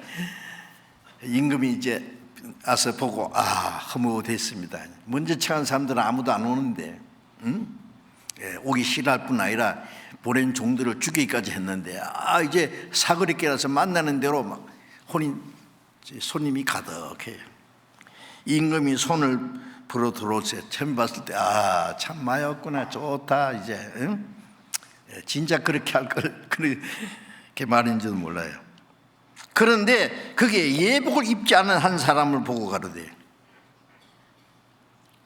임금이 이제 와서 보고 허무됐습니다. 먼저 청한 사람들은 아무도 안 오는데, 오기 싫어할 뿐 아니라 보낸 종들을 죽이기까지 했는데, 이제 사거리 깨라서 만나는 대로 막 손님이 가득해요. 임금이 손을 불어 들어오세 처음 봤을 때 참 마였구나, 좋다, 이제 진짜 그렇게 할 걸 그렇게 말인지도 몰라요. 그런데 그게 예복을 입지 않은 한 사람을 보고 가로되.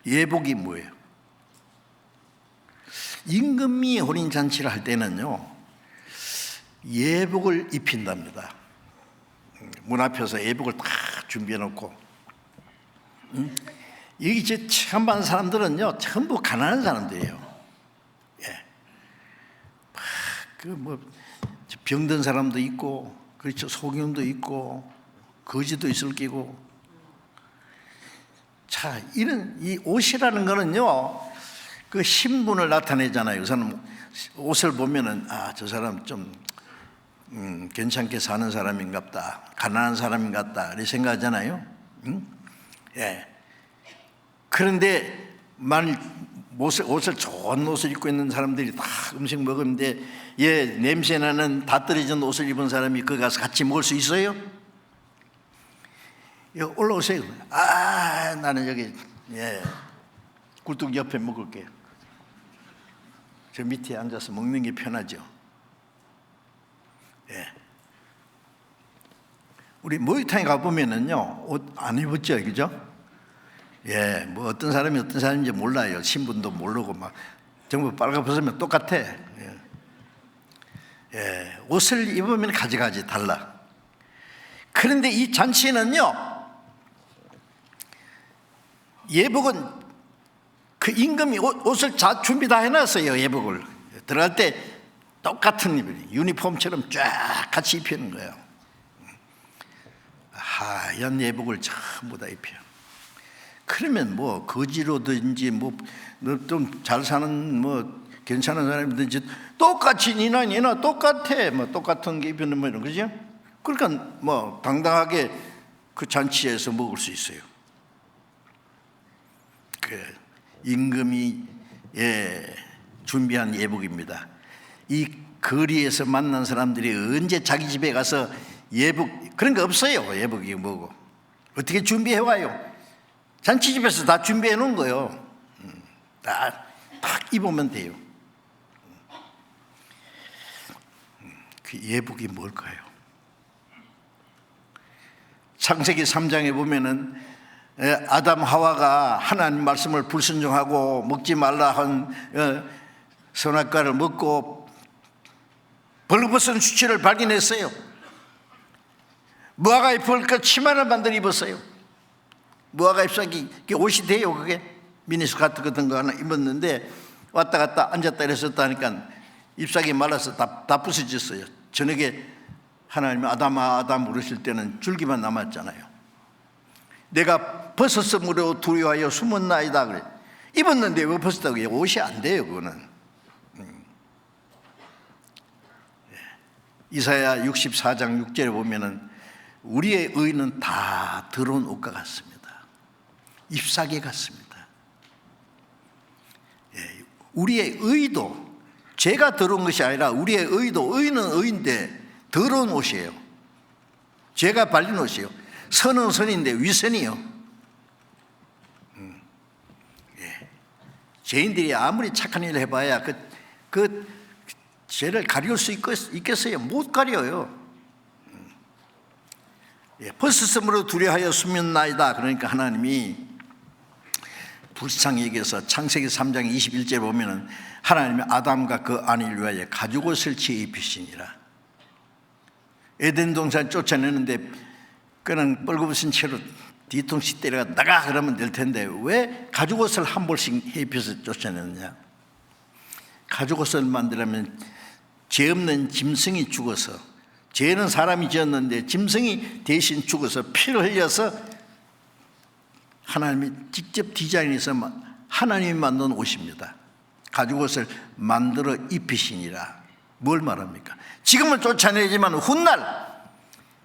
예복이 뭐예요? 임금이 혼인잔치를 할 때는요, 예복을 입힌답니다. 문 앞에서 예복을 다 준비해 놓고, 여기 이제 처음 본 사람들은요 전부 가난한 사람들이에요. 병든 사람도 있고, 그렇죠, 소경도 있고 거지도 있을 끼고. 자, 이런 이 옷이라는 거는요 그 신분을 나타내잖아요. 그 사람 옷을 보면은 저 사람 좀 괜찮게 사는 사람인갑다, 가난한 사람인갑다 이렇게 생각하잖아요. 그런데 만일 옷을 좋은 옷을 입고 있는 사람들이 다 음식 먹었는데 냄새나는 다 떨어진 옷을 입은 사람이 거기 가서 같이 먹을 수 있어요? 올라오세요. 나는 여기 굴뚝 옆에 먹을게요. 저 밑에 앉아서 먹는 게 편하죠. 우리 목욕탕에 가보면은요 옷 안 입었죠, 그죠? 뭐 어떤 사람이 어떤 사람인지 몰라요. 신분도 모르고 막 전부 빨가벗으면 똑같아. 옷을 입으면 가지가지 달라. 그런데 이 잔치는요, 예복은 그 임금이 옷을 다 준비 다 해놨어요. 예복을 들어갈 때 똑같은 유니폼처럼 쫙 같이 입히는 거예요. 하얀 예복을 전부 다 입혀요. 그러면 뭐 거지로든지 뭐 좀 잘 사는 뭐 괜찮은 사람이든지 똑같이 니나 똑같아. 뭐 똑같은 게 입히는 뭐 이런 거죠. 그러니까 뭐 당당하게 그 잔치에서 먹을 수 있어요. 그 임금이 준비한 예복입니다. 이 거리에서 만난 사람들이 언제 자기 집에 가서 예복 그런 거 없어요. 예복이 뭐고 어떻게 준비해 와요? 잔치집에서 다 준비해 놓은 거예요. 딱 입으면 돼요. 그 예복이 뭘까요? 창세기 3장에 보면은 아담 하와가 하나님 말씀을 불순종하고 먹지 말라 한 선악과를 먹고 벌거벗은 수치를 발견했어요. 무화과 잎을 그 치마를 만들어 입었어요. 무화과 잎사귀 옷이 돼요. 그게 미니스커트 같은 거 하나 입었는데 왔다 갔다 앉았다 이랬었다 하니까 잎사귀 말라서 다 부서졌어요. 저녁에 하나님이 아담 부르실 때는 줄기만 남았잖아요. 내가 벗었으므로 두려워하여 숨었나이다 그래. 입었는데 왜 벗었다고 해요? 옷이 안 돼요. 그거는. 이사야 64장 6절에 보면은 우리의 의는 다 더러운 옷과 같습니다. 잎사귀 같습니다. 우리의 의도, 죄가 더러운 것이 아니라 우리의 의도, 의는 의인데 더러운 옷이에요. 죄가 발린 옷이에요. 선은 선인데 위선이요. 죄인들이 아무리 착한 일을 해봐야 그 죄를 가릴 수 있겠어요? 못 가려요. 벗었으므로 두려하여 숨었나이다. 그러니까 하나님이 불쌍히 여겨서 창세기 3장 21절에 보면은 하나님이 아담과 그 아내를 위하여 가죽옷을 지어 입히시니라. 에덴 동산 쫓아내는데 그는 뻘겋은 채로 뒤통수 때려가 나가 그러면 될 텐데 왜 가죽옷을 한 벌씩 해 입혀서 쫓아내느냐? 가죽옷을 만들려면 죄 없는 짐승이 죽어서, 죄는 사람이 지었는데 짐승이 대신 죽어서 피를 흘려서 하나님이 직접 디자인해서 하나님이 만든 옷입니다. 가죽옷을 만들어 입히시니라. 뭘 말합니까? 지금은 쫓아내지만 훗날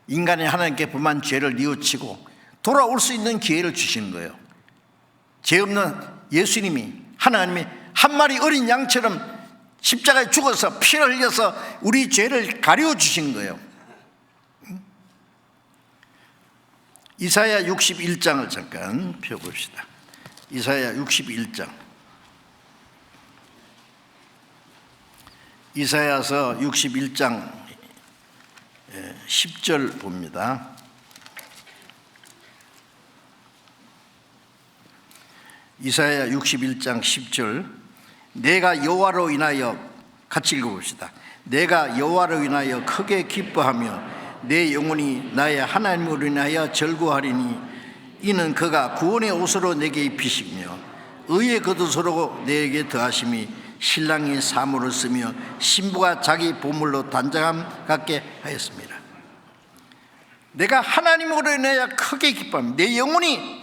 인간이 하나님께 범한 죄를 뉘우치고 돌아올 수 있는 기회를 주시는 거예요. 죄 없는 예수님이, 하나님이 한 마리 어린 양처럼 십자가에 죽어서 피를 흘려서 우리 죄를 가려 주신 거예요. 이사야 61장을 잠깐 펴봅시다. 이사야 61장. 이사야서 61장 10절 봅니다. 이사야 61장 10절. 내가 여호와로 인하여, 같이 읽어봅시다. 내가 여호와로 인하여 크게 기뻐하며 내 영혼이 나의 하나님으로 인하여 절구하리니 이는 그가 구원의 옷으로 내게 입히시며 의의 겉옷으로 내게 더하심이 신랑이 사모를 쓰며 신부가 자기 보물로 단장함 같게 하였습니다. 내가 하나님으로 인하여 크게 기뻐합니다. 내 영혼이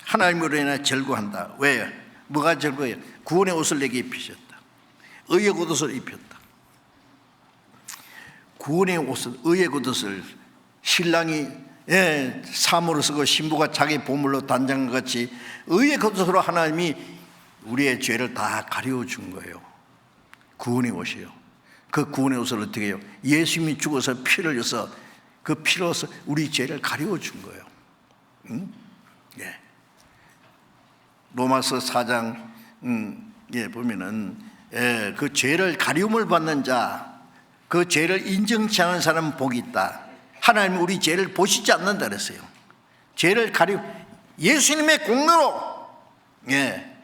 하나님으로 인하여 절구한다. 왜? 뭐가 절구해요? 구원의 옷을 내게 입히셨다. 의의 겉옷을 입혔다. 구원의 옷을, 의의 겉옷을 신랑이 사모를 쓰고 신부가 자기 보물로 단장한 같이 의의 겉옷으로 하나님이 우리의 죄를 다 가려준 거예요. 구원의 옷이요. 그 구원의 옷을 어떻게 해요? 예수님이 죽어서 피를 흘려서 그 피로서 우리 죄를 가려준 거예요. 응? 예. 로마서 4장 보면은 그 죄를 가리움을 받는 자, 그 죄를 인정치 않은 사람은 복이 있다. 하나님은 우리 죄를 보시지 않는다 그랬어요. 죄를 예수님의 공로로 내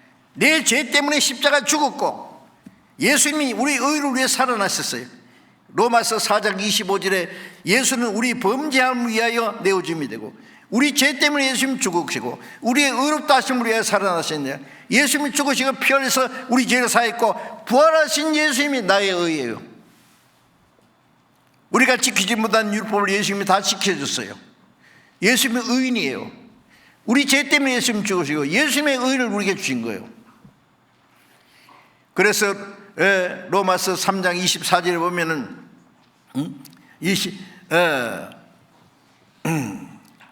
죄 때문에 십자가 죽었고 예수님이 우리 의를 위해 살아나셨어요. 로마서 4장 25절에 예수는 우리 범죄함을 위하여 내어줌이 되고 우리 죄 때문에 예수님 죽으시고 우리의 의롭다 하심을 위하여 살아나셨네요. 예수님이 죽으시고 피 흘려서 우리 죄를 사했고 부활하신 예수님이 나의 의예요. 우리가 지키지 못한 율법을 예수님이 다 지켜줬어요. 예수님이 의인이에요. 우리 죄 때문에 예수님 죽으시고 예수님의 의를 우리에게 주신 거예요. 그래서 로마서 3장 24절에 보면은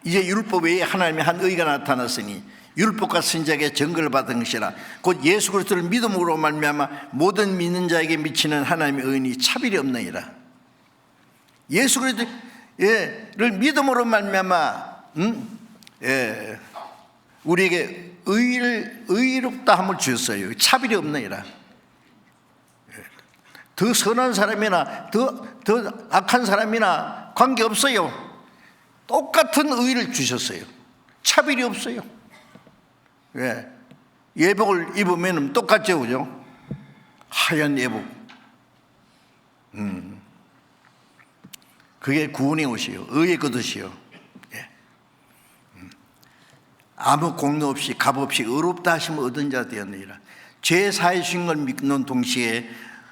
이제 율법 외에 하나님의 한 의가 나타났으니 율법과 선지자에게 증거를 받은 것이라 곧 예수 그리스도를 믿음으로 말미암아 모든 믿는 자에게 미치는 하나님의 의인이 차별이 없느니라. 예수 그리스도를 믿음으로 말미암아 우리에게 의롭다함을 주셨어요. 차별이 없느니라. 더 선한 사람이나 더 악한 사람이나 관계없어요. 똑같은 의를 주셨어요. 차별이 없어요. 예복을 입으면 똑같죠, 그죠? 하얀 예복. 그게 구원의 옷이요, 의의 겉옷이요. 아무 공로 없이 값 없이 의롭다 하심을 얻은 자 되었느니라. 죄 사해 주신 걸 믿는 동시에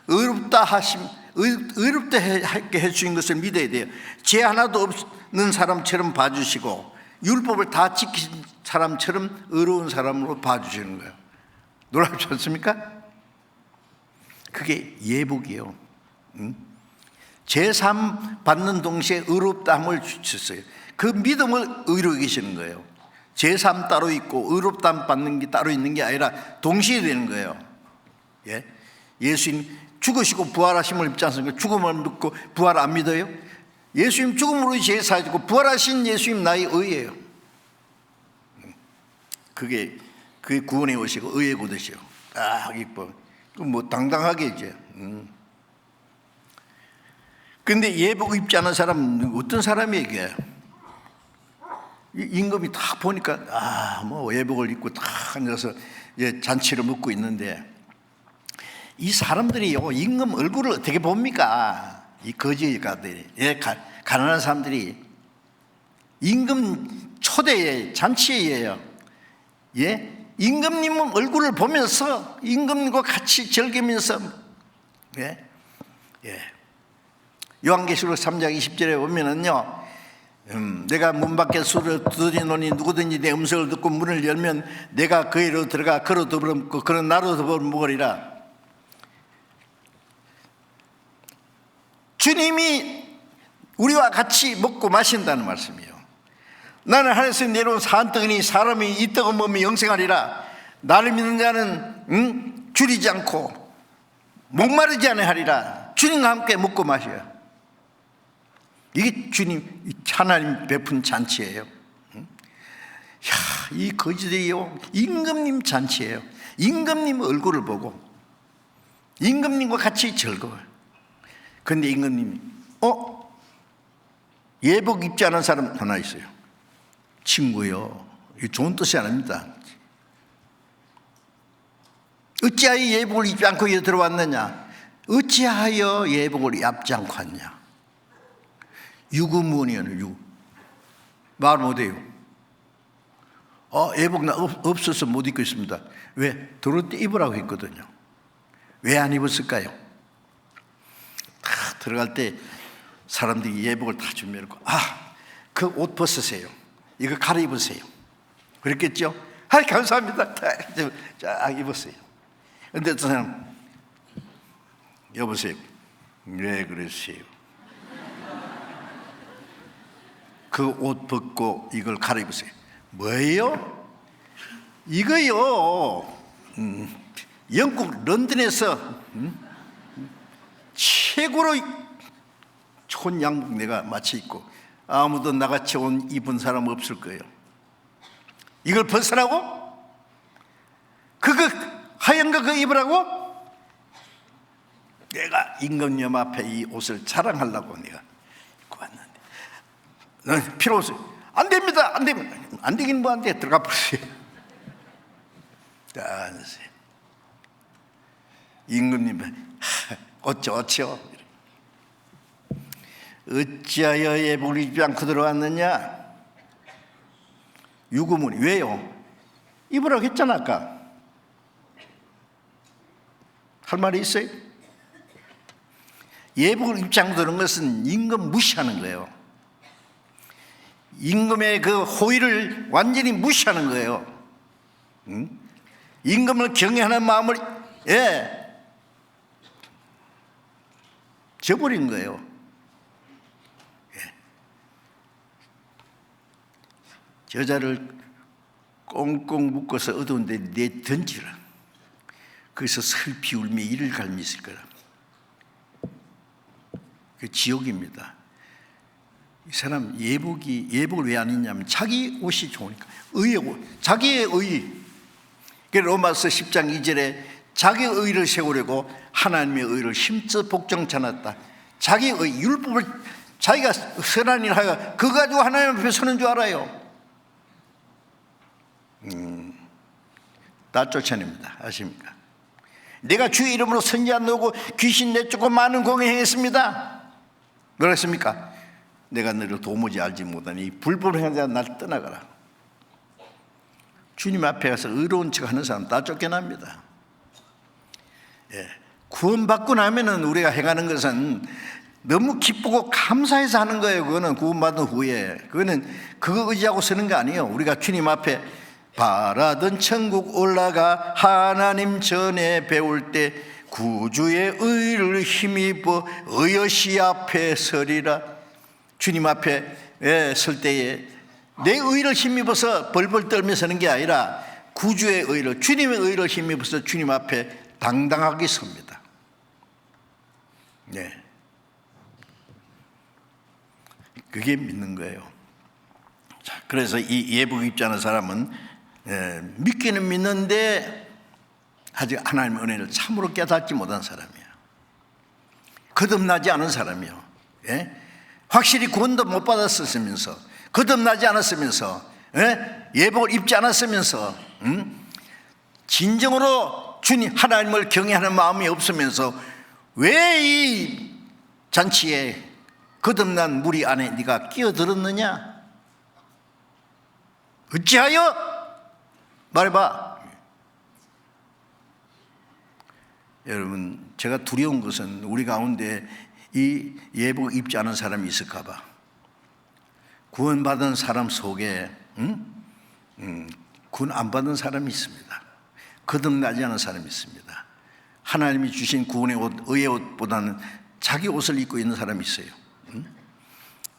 의롭다 하게 해주신 것을 믿어야 돼요. 죄 하나도 없는 사람처럼 봐주시고 율법을 다 지킨 사람처럼 의로운 사람으로 봐주시는 거예요. 놀랍지 않습니까? 그게 예복이에요. 제삼 받는 동시에 의롭다함을 주셨어요. 그 믿음을 의로 계시는 거예요. 제삼 따로 있고 의롭다함 받는 게 따로 있는 게 아니라 동시에 되는 거예요. 예수님 죽으시고 부활하심을 믿지 않습니까? 죽음을 믿고 부활 안 믿어요? 예수님 죽음으로 제사지고 부활하신 예수님 나의 의예요. 그게 구원의 옷이고 의의 굿이요. 딱 입고 뭐 당당하게 이제. 근데 예복 입지 않은 사람은 어떤 사람에게 임금이 딱 보니까 뭐 예복을 입고 딱 앉아서 잔치를 먹고 있는데, 이 사람들이요 임금 얼굴을 어떻게 봅니까? 이 거지가들이, 가난한 사람들이 임금 초대에 잔치예요. 임금님 얼굴을 보면서 임금님과 같이 즐기면서, 요한계시록 3장 20절에 보면은요, 내가 문 밖에 소리를 두드리노니 누구든지 내 음성을 듣고 문을 열면 내가 그에로 들어가 그로 더불어 먹고 그는 나로 더불어 먹으리라. 주님이 우리와 같이 먹고 마신다는 말씀이에요. 나는 하늘에서 내려온 산떡이니 사람이 이 떡을 먹으면 영생하리라. 나를 믿는 자는 줄이지 않고 목마르지 않으리라. 주님과 함께 먹고 마셔요. 이게 주님 하나님 베푼 잔치예요. 이 거지들이요 임금님 잔치예요. 임금님 얼굴을 보고 임금님과 같이 즐거워요. 그런데 임금님이 예복 입지 않은 사람 하나 있어요. 친구요, 이 좋은 뜻이 아닙니다. 어찌하여 예복을 입지 않고 여기 들어왔느냐? 어찌하여 예복을 입지 않고 왔냐? 유구무원이에요. 말 못해요. 예복 나 없어서 못 입고 있습니다. 왜? 들어올 때 입으라고 했거든요. 왜 안 입었을까요? 다 들어갈 때 사람들이 예복을 다 준비해놓고 그 옷 벗으세요. 이거 갈아입으세요. 그랬겠죠? 감사합니다. 자, 입으세요. 근데 어떤 사람, 여보세요. 왜 그러세요? 그 옷 벗고 이걸 갈아입으세요. 뭐예요? 이거요, 영국 런던에서 최고로 좋은 양복 내가 마치 입고 아무도 나같이 옷 입은 사람 없을 거예요. 이걸 벗으라고? 그거 하얀 거 그거 입으라고? 내가 임금님 앞에 이 옷을 자랑하려고 내가 입고 왔는데, 넌 필요 없어요. 안 됩니다. 안 됩니다. 안 되긴 뭐 안 돼. 들어가 보세요. 임금님 어쩌어쩌 어찌하여 예복을 입지 않고 들어왔느냐? 유구문이 왜요? 입으라고 했잖아. 아까 할 말이 있어요? 예복을 입지 않고 들어온 것은 임금 무시하는 거예요. 임금의 그 호의를 완전히 무시하는 거예요. 임금을 경외하는 마음을 저버린 거예요. 여자를 꽁꽁 묶어서 어두운 데 내던지라. 거기서 슬피 울며 이를 갈미 있을 거라. 그 지옥입니다. 이 사람 예복을 왜 안 입냐면 자기 옷이 좋으니까. 의의 옷, 자기의 의. 로마서 10장 2절에 자기의 의를 세우려고 하나님의 의를 힘써 복종치 않았다. 자기의 의, 율법을 자기가 선한 일을 하여 그거 가지고 하나님 앞에 서는 줄 알아요. 다 쫓아냅니다. 아십니까? 내가 주의 이름으로 선지자 너고 귀신 내쫓고 많은 공을 행했습니다. 뭐라 했습니까? 내가 너를 도무지 알지 못하니 불법을 행한 자가 날 떠나가라. 주님 앞에 가서 의로운 척 하는 사람 다 쫓겨납니다. 구원받고 나면은 우리가 행하는 것은 너무 기쁘고 감사해서 하는 거예요. 그거는 구원받은 후에. 그거 의지하고 서는 거 아니에요. 우리가 주님 앞에 바라던 천국 올라가 하나님 전에 배울 때 구주의 의를 힘입어 의여시 앞에 서리라. 주님 앞에 설 때에 내 의를 힘입어서 벌벌 떨며 서는 게 아니라 구주의 의를, 주님의 의를 힘입어서 주님 앞에 당당하게 섭니다. 그게 믿는 거예요. 자, 그래서 이 예복 입지 않은 사람은 믿기는 믿는데 아직 하나님의 은혜를 참으로 깨닫지 못한 사람이야. 거듭나지 않은 사람이요. 확실히 구원도 못 받았으면서, 거듭나지 않았으면서, 예복을 입지 않았으면서, 진정으로 주님 하나님을 경외하는 마음이 없으면서 왜 이 잔치에 거듭난 무리 안에 네가 끼어들었느냐? 어찌하여? 말해봐. 여러분, 제가 두려운 것은 우리 가운데 이 예복 입지 않은 사람이 있을까 봐. 구원받은 사람 속에 구원 안 받은 사람이 있습니다. 거듭나지 않은 사람이 있습니다. 하나님이 주신 구원의 옷, 의의 옷보다는 자기 옷을 입고 있는 사람이 있어요.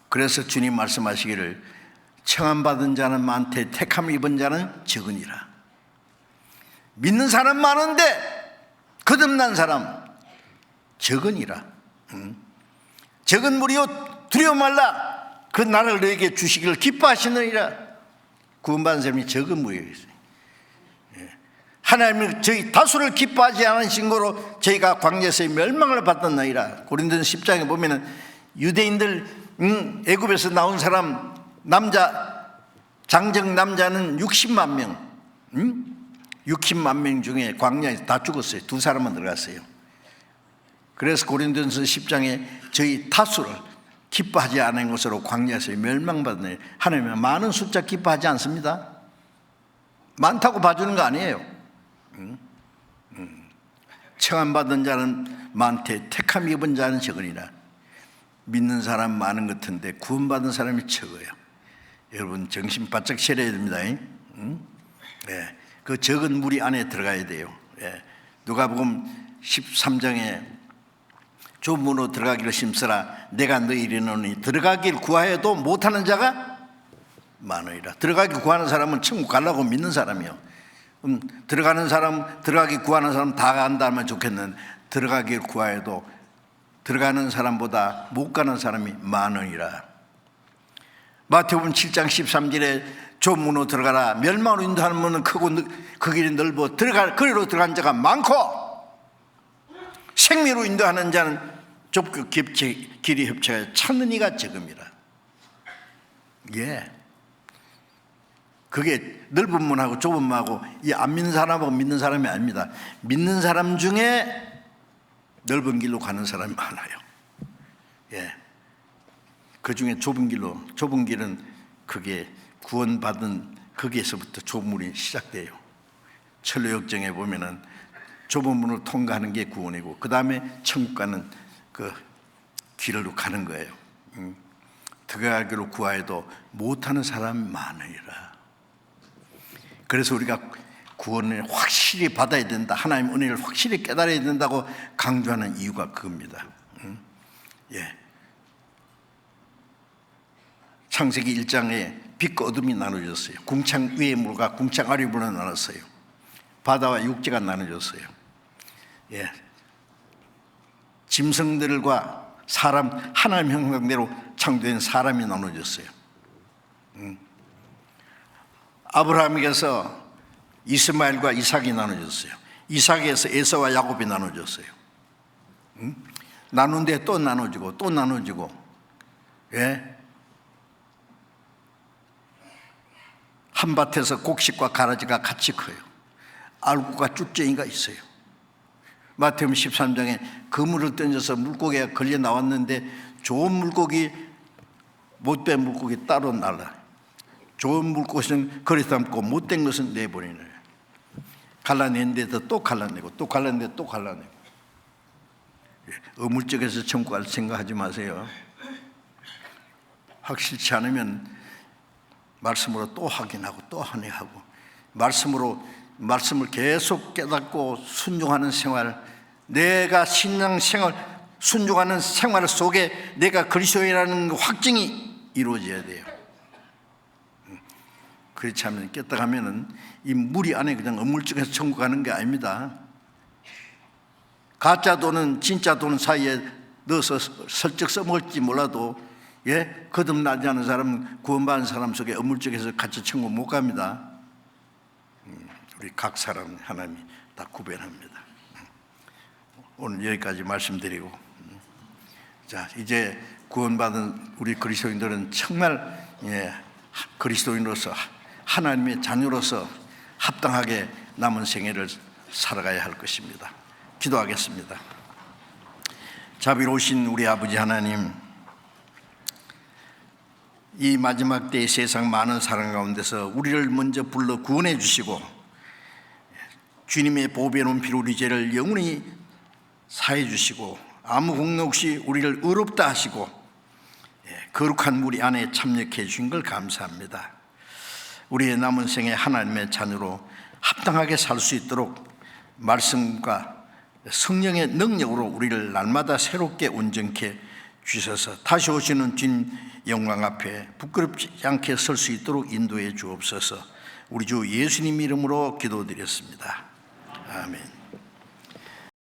그래서 주님 말씀하시기를 청함받은 자는 많되 택함 입은 자는 적으니라. 믿는 사람 많은데 거듭난 사람 적으니라. 적은 무리여 두려워 말라. 그 나를 너에게 주시기를 기뻐하시느니라. 구원받은 사람이 적은 무리였어요. 하나님은 저희 다수를 기뻐하지 않으신 거로 저희가 광야에서 멸망을 받았나이다. 고린도서 10장에 보면은 유대인들 애굽에서 나온 사람 남자 장정 남자는 60만 명, 60만 명 중에 광야에서 다 죽었어요. 2사람만 들어갔어요. 그래서 고린도서 10장에 저희 다수를 기뻐하지 않은 것으로 광야에서 멸망받는, 하나님은 많은 숫자 기뻐하지 않습니다. 많다고 봐주는 거 아니에요. 청함받은 자는 많되 택함 입은 자는 적으니라. 믿는 사람 많은 것 같은데 구원받은 사람이 적어요. 여러분 정신 바짝 차려야 됩니다. 그 적은 무리 안에 들어가야 돼요. 누가복음 13장에 좁은 문으로 들어가기를 힘쓰라. 내가 너희를 이르노니 들어가길 구하여도 못하는 자가 많으리라. 들어가기 구하는 사람은 천국 가려고 믿는 사람이요. 들어가는 사람, 들어가기 구하는 사람 다 간다면 좋겠는데 들어가길 구하여도 들어가는 사람보다 못 가는 사람이 많으니라. 마태복음 7장 13절에 좁은 문으로 들어가라. 멸망으로 인도하는 문은 크고 그 길이 넓어 거리로 들어간 자가 많고 생미로 인도하는 자는 좁고 길이 협착하여 찾는 이가 적음이라. 그게 넓은 문하고 좁은 문하고 이 안 믿는 사람하고 믿는 사람이 아닙니다. 믿는 사람 중에 넓은 길로 가는 사람이 많아요. 그 중에 좁은 길은 그게 구원받은 거기에서부터 좁은 문이 시작돼요. 천로역정에 보면은 좁은 문을 통과하는 게 구원이고 그 다음에 천국 가는 그 길로 가는 거예요. 들어가기로 구하여도 못하는 사람이 많으리라. 그래서 우리가 구원을 확실히 받아야 된다, 하나님의 은혜를 확실히 깨달아야 된다고 강조하는 이유가 그겁니다. 창세기 1장에 빛과 어둠이 나눠졌어요. 궁창 위의 물과 궁창 아래 물로 나눴어요. 바다와 육지가 나눠졌어요. 짐승들과 사람, 하나님 형상대로 창조된 사람이 나눠졌어요. 아브라함에게서 이스마엘과 이삭이 나눠졌어요. 이삭에서 에서와 야곱이 나눠졌어요. 나눈데 또 나눠지고 또 나눠지고. 한밭에서 곡식과 가라지가 같이 커요. 알구가 쭉쟁이가 있어요. 마태복음 13장에 그물을 던져서 물고기가 걸려 나왔는데 좋은 물고기, 못된 물고기 따로 날라. 좋은 물고기는 거리 담고 못된 것은 내버리는 거예요. 갈라내는데도 또 갈라내고 또 갈라내고 또 갈라내고. 어물쩍에서 천국 갈 생각하지 마세요. 확실치 않으면 말씀으로 또 확인하고 또 확인하고 말씀을 계속 깨닫고 순종하는 생활, 내가 신앙 생활 순종하는 생활 속에 내가 그리스도인이라는 확증이 이루어져야 돼요. 그렇지 않으면 깨닫가면은 이 무리 안에 그냥 어물쩍해서 천국 가는 게 아닙니다. 가짜 돈은 진짜 돈 사이에 넣어서 슬쩍 써먹을지 몰라도 예? 거듭나지 않은 사람, 구원받은 사람 속에 어물쩍해서 같이 천국 못 갑니다. 우리 각 사람 하나님이 다 구별합니다. 오늘 여기까지 말씀드리고, 자, 이제 구원받은 우리 그리스도인들은 정말 그리스도인으로서 하나님의 자녀로서 합당하게 남은 생애를 살아가야 할 것입니다. 기도하겠습니다. 자비로우신 우리 아버지 하나님, 이 마지막 때의 세상 많은 사랑 가운데서 우리를 먼저 불러 구원해 주시고 주님의 보배로운 피로 우리 죄를 영원히 사해 주시고 아무 공로 없이 우리를 의롭다 하시고 거룩한 무리 안에 참여해 주신 걸 감사합니다. 우리의 남은 생에 하나님의 자녀로 합당하게 살 수 있도록 말씀과 성령의 능력으로 우리를 날마다 새롭게 온전케 주셔서 다시 오시는 주님 영광 앞에 부끄럽지 않게 설 수 있도록 인도해 주옵소서. 우리 주 예수님 이름으로 기도드렸습니다. 아멘.